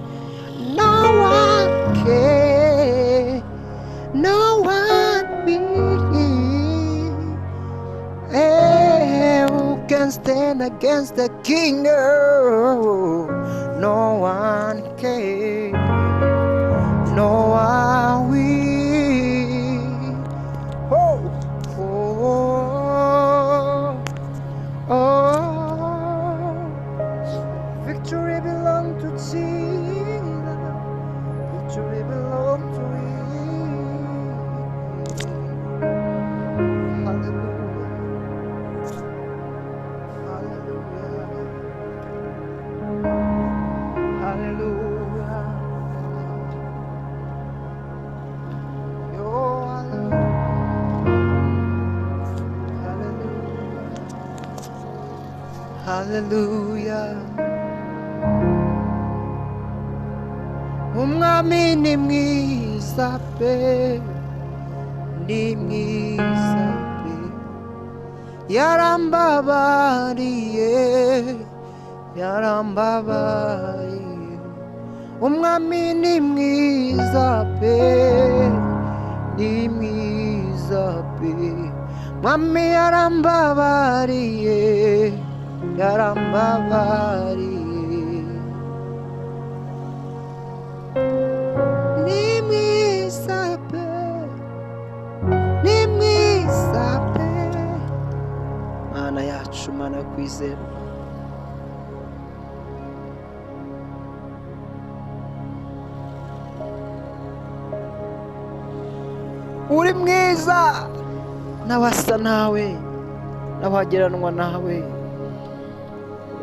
No one can. No one will. Hey, who can stand against the King? Oh, no one can. No one will. Oh, oh, oh. Victory belongs to Jesus. Victory belongs to Him. Hallelujah. Hallelujah. Hallelujah. Hallelujah. Umwami ni mwiza pe, ni mwiza pe, yarambabariye, yarambabariye. Umwami ni mwiza pe, ni mwiza pe, mwami yarambabariye, yarambabariye. Ni mwiza pe, ni mwiza pe. Mana yacu, Mana Kwizera, uri mwiza, n'abasa nawe, n'abageranwa nawe.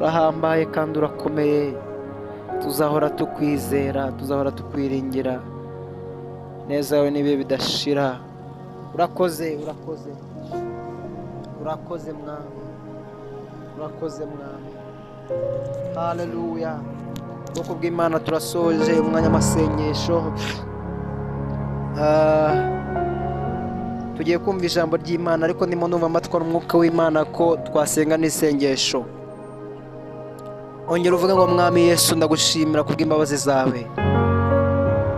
Urahambaye kandi urakomeye, tuzahora tukwizera, tuzahora tukwiringira. Neza yawe nibihe bidashira. Urakoze mwami, urakoze mwami. Haleluya. Bwoko bw'Imana turasoje umwanya amasengesho. Tugiye kumva ijambo ry'Imana, ariko ndimo numva amatwara umwuka w'Imana ko twasenga n'isengesho. Ongera uvuge ngo mwami Yesu, ndagushimira kubw'imbabazi zawe,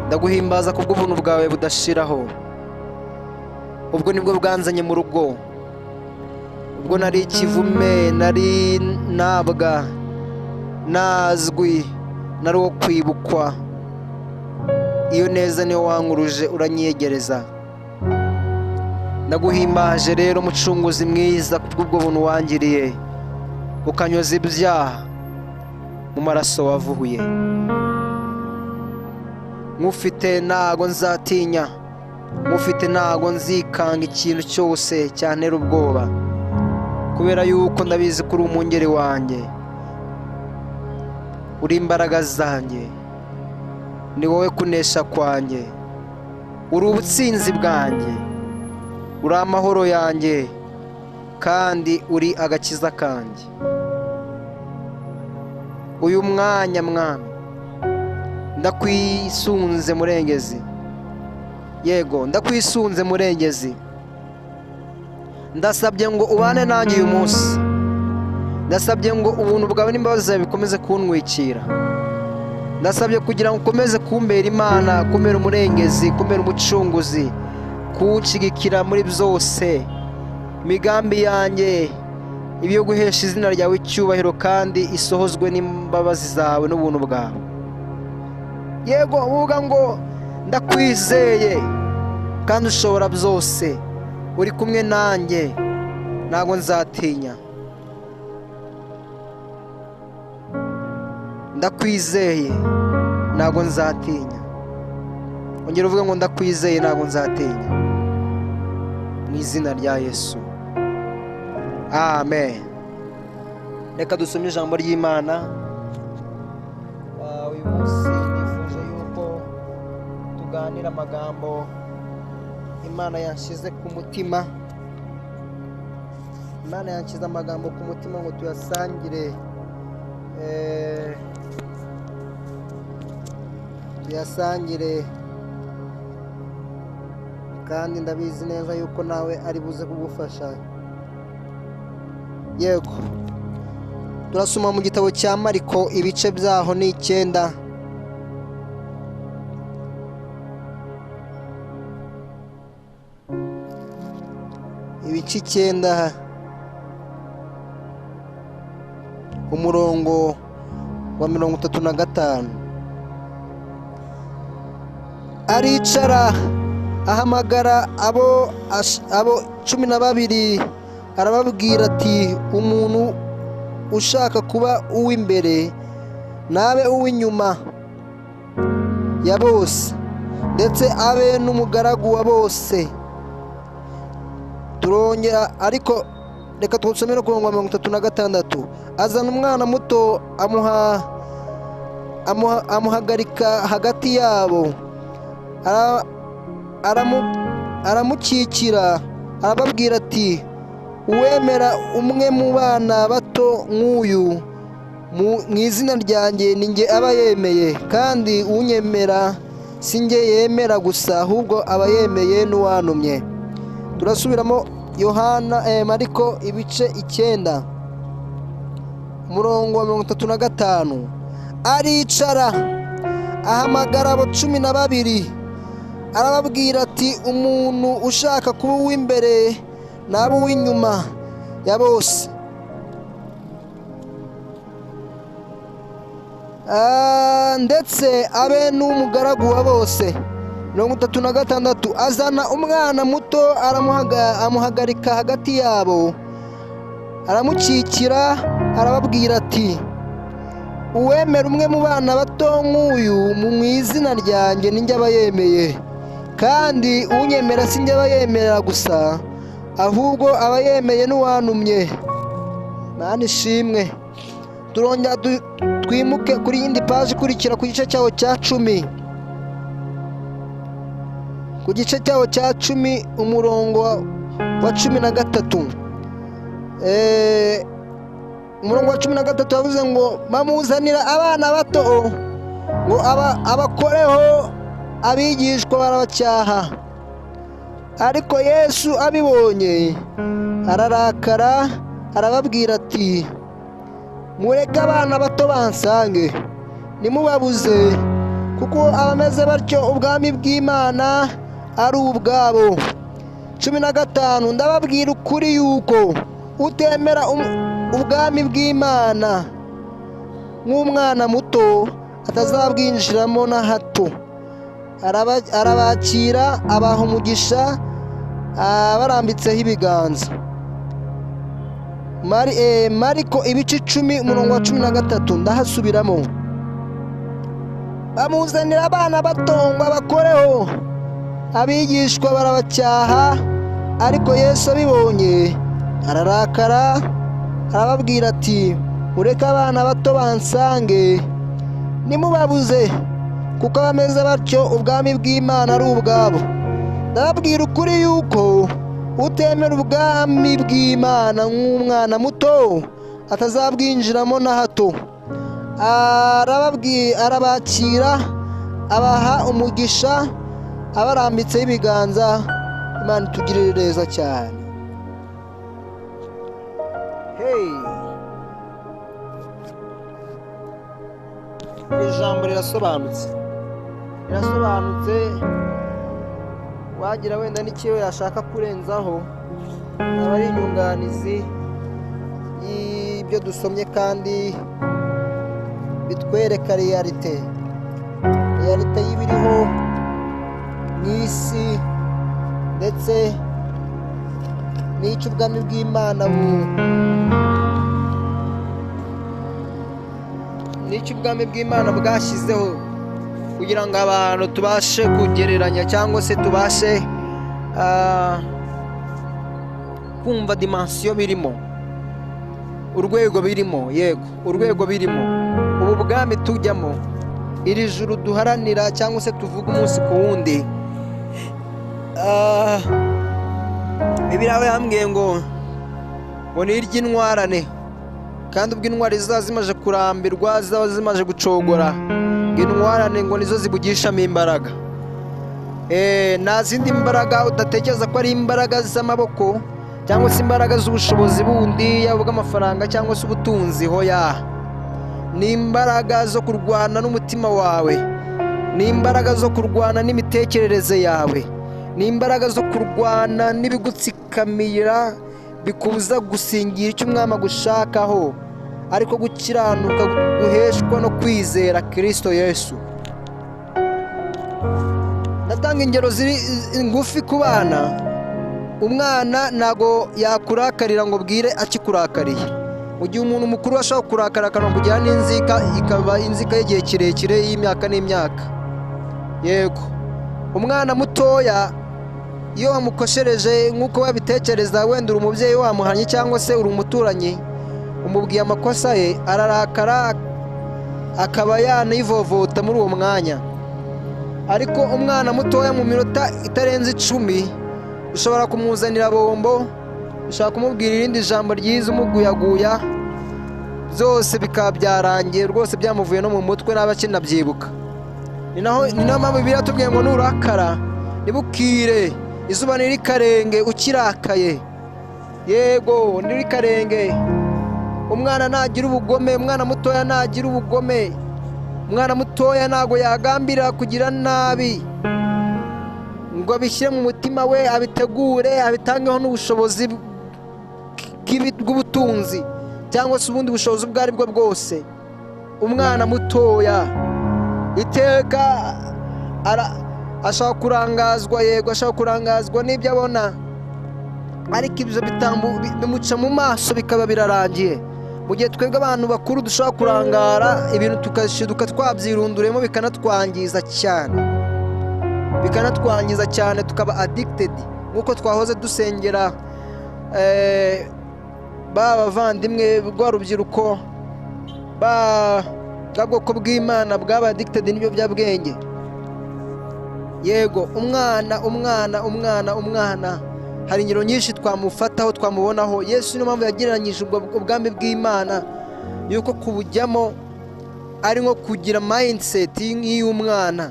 ndaguhimbaza kubw'ubuntu bwawe budashiraho. Ubwo nibwo bwanzanye mu rugo, ubwo nari ikivume, nari nabwa, nazwi, nari uwo kwibukwa. Iyo neza niyo wankuruje, uranyegereza. Ndaguhimbaje rero mucunguzi mwiza kubw'ubwo buntu wangiriye, ukanyoza ibyaha mu maraso wavuhuye. Nkufite ntago nzatinya, nkufite ntago nzikanga ikintu cyose cyantera ubwoba, kubera yuko ndabizi ko uri umwungeri wanjye, uri imbaraga zanjye, ni wowe kunesha kwanjye, uri ubutsinzi bwanjye, uri amahoro yanjye, kandi uri agakiza kanjye. Uyu mwanya mwami ndakwisunze murengezi, yego ndakwisunze murengezi. Ndasabye ngo ubane nanjye uyu munsi, ndasabye ngo ubuntu bwawe n'imbabazi zawe bikomeze kuntwikira. Ndasabye kugira ngo ukomeze kumbera Imana, kumbera umurengezi, kumbera umucunguzi, kunshigikira muri byose, imigambi yanjye ibyo guhesha izina ryawe icyubahiro, kandi isohozwe n'imbabazi zawe n'ubuntu bwawe. Yego uvuga ngo ndakwizeye kandi ushobora byose, uri kumwe nanjye, ntago nzatinya. Ndakwizeye ntago nzatinya. Ongera uvuga ngo ndakwizeye ntago nzatinya, mu izina rya Yesu, amen. Reka dusome ijambo ry'Imana. Uyu munsi nifuje yuko tuganira amagambo Imana yanshize ku mutima. Imana yanshize amagambo ku mutima ngo tuyasangire, kandi ndabizi neza yuko nawe ari buze kugufasha. Yego, turasoma mu gitabo cya Mariko, ibice byaho ni 9. Ibice 9, umurongo wa 35. Aricara ahamagara abo 12, arababwira ati, umuntu ushaka kuba uw'imbere nabe uw'inyuma ya bose, ndetse abe n'umugaragu wa bose. Turongera ariko reka twusomere ku murongo wa 36. Azana umwana muto amuhagarika hagati yabo, aramukikira, arababwira ati, uwemera umwe mu bana bato nk'uyu mu izina ryanjye ni njye aba yemeye, kandi unyemera si njye yemera gusa, ahubwo aba yemeye n'uwantumye. Turasubiramo Mariko ibice 9, umurongo wa 35. Aricara ahamagara abo 12, arababwira ati, umuntu ushaka kuba uw'imbere nabe uw'inyuma ya bose, ndetse abe n'umugaragu wa bose. 36. Azana umwana muto amuhagarika hagati yabo, aramukikira, arababwira ati, uwemera umwe mu bana bato nk'uyu mu izina ryanjye ni njye aba yemeye, kandi unyemera si njye aba yemera gusa, ahubwo aba yemeye n'uwantumye. Mana ishimwe. turongera twimuke kuri yindi paji ikurikira ku gice cyawo cya 10, ku gice cyawo cya 10 umurongo wa 13. Umurongo wa 13 yavuze ngo bamuzanira abana bato ngo abakoreho, abigishwa barabacyaha. Ariko Yesu abibonye ararakara, arababwira ati mureke abana bato bansange, nimubabuze, kuko abameze batyo ubwami bw'Imana ari ubwabo. 15 ndababwira ukuri yuko utemera ubwami bw'Imana nk'umwana muto atazabwinjiramo na hato. Arabakira, abaha umugisha, barambitseho ibiganza. Mariko ibice 10 umurongo wa 13 ndahasubiramo. Bamuzanira abana bato ngo abakoreho, abigishwa barabacyaha. Ariko Yesu abibonye ararakara, arababwira ati mureke abana bato bansange, nimubabuze, kuko abameze batyo ubwami bw'Imana ari ubwabo. Ndababwira ukuri yuko utemera ubwami bw'Imana nk'umwana muto atazabwinjiramo na hato. Arabakira, abaha umugisha, abarambitseho ibiganza. Imana itugirire neza cyane. Ijambo rirasobanutse, wagira wenda n'ikiyo yashaka kurenzaho, aba ari inyunganizi y'ibyo dusomye kandi bitwereka realite y'ibiriho mu isi, ndetse n'icyo ubwami bw'Imana bwashyizeho kugira ngo abantu tubashe kugereranya cyangwa se tubashe kumva dimension birimo, urwego birimo. Yego, urwego birimo, ubu bwami tujyamo, iri juru duharanira cyangwa se tuvuga umunsi ku wundi. Bibiliya yambwiye ngo ni iry'intwarane, kandi ubwo intwari ziba zimaze kurambirwa, ziba zimaze gucogora, intwarane ngo nizo zibugishamo imbaraga. Nta zindi mbaraga udatekereza ko ari imbaraga z'amaboko cyangwa se imbaraga z'ubushobozi bundi, yaba ubw'amafaranga cyangwa se ubutunzi. Hoya, ni imbaraga zo kurwana n'umutima wawe, ni imbaraga zo kurwana n'imitekerereze yawe, ni imbaraga zo kurwana n'ibigutsikamira bikubuza gusingira icyo umwami agushakaho, ariko gukiranuka guheshwa no kwizera Kristo Yesu. Ndatanga ingero ziri ngufi ku bana. Umwana ntago yakurakarira ngo bwire akikurakariye. Mu gihe umuntu mukuru ashaka kurakara kugira n'inzika, ikaba inzika y'igihe kirekire y'imyaka n'imyaka. Yego, umwana mutoya iyo wamukoshereje nk'uko wabitekereza, wenda uri umubyeyi wamuhanye cyangwa se uri umuturanyi, umubwiye amakosa ye, ararakara akaba yanivovota muri uwo mwanya. Ariko umwana mutoya mu minota itarenze 10 ushobora kumuzanira bombo, ushaka kumubwira irindi jambo ryiza umuguyaguya, byose bikaba byarangiye rwose, byamuvuye no mu mutwe n'abakinabyibuka. Ni naho mpamvu Bibiliya tubwiye ngo nurakara nibukire, izuba nirikarenge ukirakaye. Yego, nirikarenge. Umwana nagira ubugome, umwana mutoya nagira ubugome, umwana mutoya ntago yagambira kugira nabi ngo abishyire mu mutima we, abitegure, abitangeho n'ubushobozi bw'ubutunzi cyangwa se ubundi bushobozi ubwo ari bwo bwose. Umwana mutoya iteka ashaka kurangazwa, yego ashaka kurangazwa n'ibyo abona, ariko ibyo bimuca mu maso bikaba birarangiye. Mu gihe twebwe abantu bakuru dushobora kurangara ibintu tukashiduka twabyirunduremo, bikanatwangiza cyane, tukaba addicted. Nk'uko twahoze dusengera bavandimwe rwa rubyiruko bwa bwoko bw'Imana bwaba addicted n'ibyo byabwenge. Yego, umwana hari ingero nyinshi twamufataho twamubonaho. Yesu niyo mpamvu yagereranyije ubwami bw'Imana yuko kubujyamo ari nko kugira mindset nk'iy'umwana.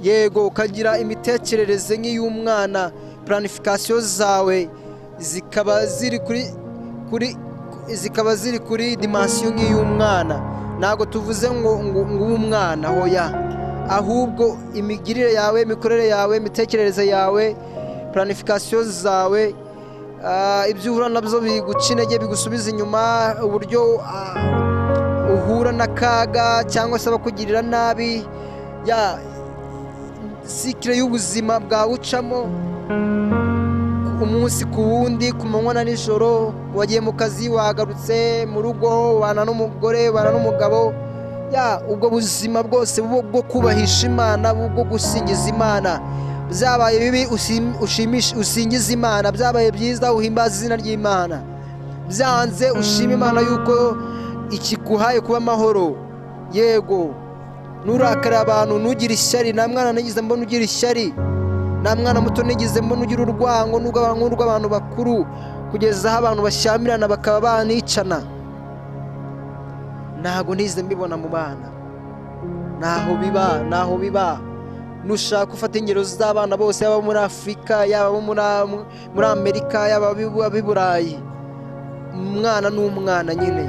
Yego, ukagira imitekerereze nk'iy'umwana, planification zawe zikaba ziri kuri dimension nk'iy'umwana. Ntabwo tuvuze ngo umwana hoya, ahubwo imigirire yawe, imikorere yawe, imitekerereze yawe, planification zawe, ibyo uhura nabyo biguca intege, bigusubiza inyuma, uburyo uhura n'akaga cyangwa se abakugirira nabi, sikire y'ubuzima bwawe ucamo umunsi ku wundi, ku manywa na nijoro. Wagiye mu kazi, wagarutse mu rugo, wana n'umugore, wana n'umugabo, ubwo buzima bwose bwo kubahisha Imana, bwo gusingiza Imana, byabaye bibi usingiza Imana, byabaye byiza uhimbaza izina ry'Imana, byanze ushima Imana yuko ikiguhaye kuba amahoro. Yego, nurakara abantu, nugira ishyari. Nta mwana nigeze mbona ugira ishyari, nta mwana muto nigeze mbona ugira urwango n'urw'abantu bakuru, kugeza aho abantu bashyamirana bakaba banicana. Ntabwo nigeze mbibona mu bana, ntaho biba. Nushaka ufata ingero z'abana bose, yaba muri Afurika, yaba muri Amerika, yaba ab'i Burayi, umwana n'umwana nyine.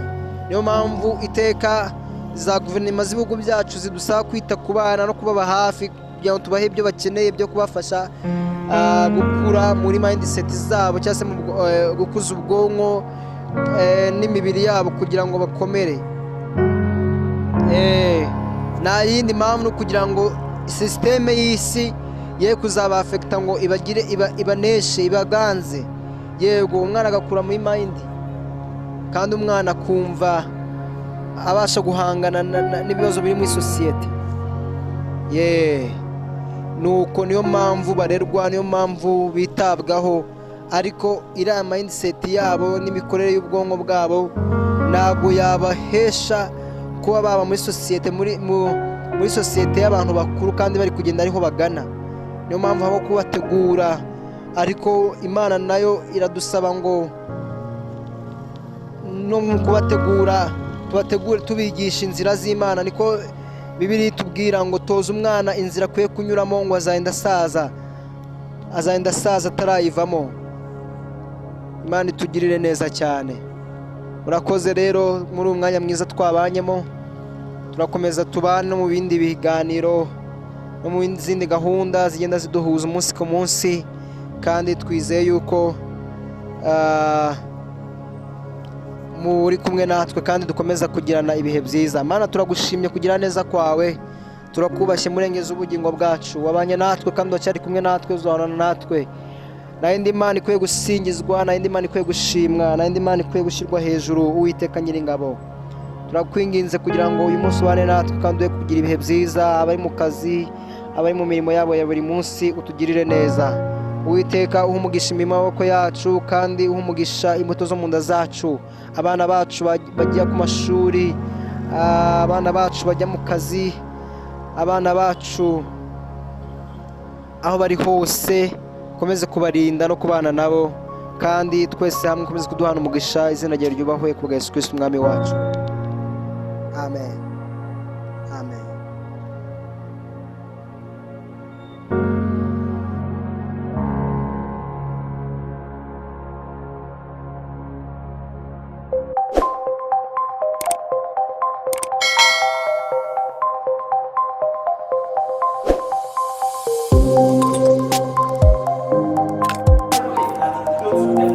Niyo mpamvu iteka za guverinoma z'ibihugu byacu zidusaba kwita ku bana no kubaba hafi, kugira ngo tubahe ibyo bakeneye byo kubafasha gukura muri mindset zabo, cyangwa se gukuza ubwonko n'imibiri yabo kugira ngo bakomere. Nta yindi mpamvu kugira ngo sisiteme y'isi ye kuzaba affecta ngo ibaneshe, ibaganze. Yego, umwana agakura muri mind, kandi umwana akumva abasha guhangana n'ibibazo biri muri sosiyete. Nuko niyo mpamvu barerwa, niyo mpamvu bitabwaho. Ariko iriya mindset yabo n'imikorere y'ubwonko bwabo ntabwo yabahesha kuba baba muri sosiyete, muri sosiyete y'abantu bakuru kandi bari kugenda ariho bagana. Niyo mpamvu haba kubategura. Ariko Imana nayo iradusaba ngo no mu kubategura tubategure, tubigisha inzira z'Imana. Niko Bibiliya itubwira ngo toza umwana inzira akwiye kunyuramo, ngo azagenda asaza atarayivamo. Imana itugirire neza cyane. Murakoze rero muri uyu mwanya mwiza twabanyemo. Turakomeza tubane no mu bindi biganiro no mu zindi gahunda zigenda ziduhuza umunsi ku munsi, kandi twizeye yuko muri kumwe natwe kandi dukomeza kugirana ibihe byiza. Mana, turagushimye kugira neza kwawe, turakubashye murengeza ubugingo bwacu. Wabanye natwe kandi wacyari kumwe natwe, uzahorana natwe. Nta yindi Mana ikwiye gusingizwa, nta yindi Mana ikwiye gushimwa, nta yindi Mana ikwiye gushyirwa hejuru, Uwiteka Nyiringabo. Turakwinginze kugira ngo uyu munsi ubane natwe kandi uhe kugira ibihe byiza, abari mu kazi, abari mu mirimo yabo ya buri munsi, utugirire neza. Uwiteka, uha umugisha imaboko yacu kandi uha umugisha imbuto zo mu nda zacu. Abana bacu bajya ku mashuri, abana bacu bajya mu kazi, abana bacu aho bari hose ukomeze kubarinda no kubana nabo, kandi twese hamwe ukomeze kuduhana umugisha. Izina ryawe ryubahwe ku bwa Yesu Kristo umwami wacu. Amen. Amen. Close.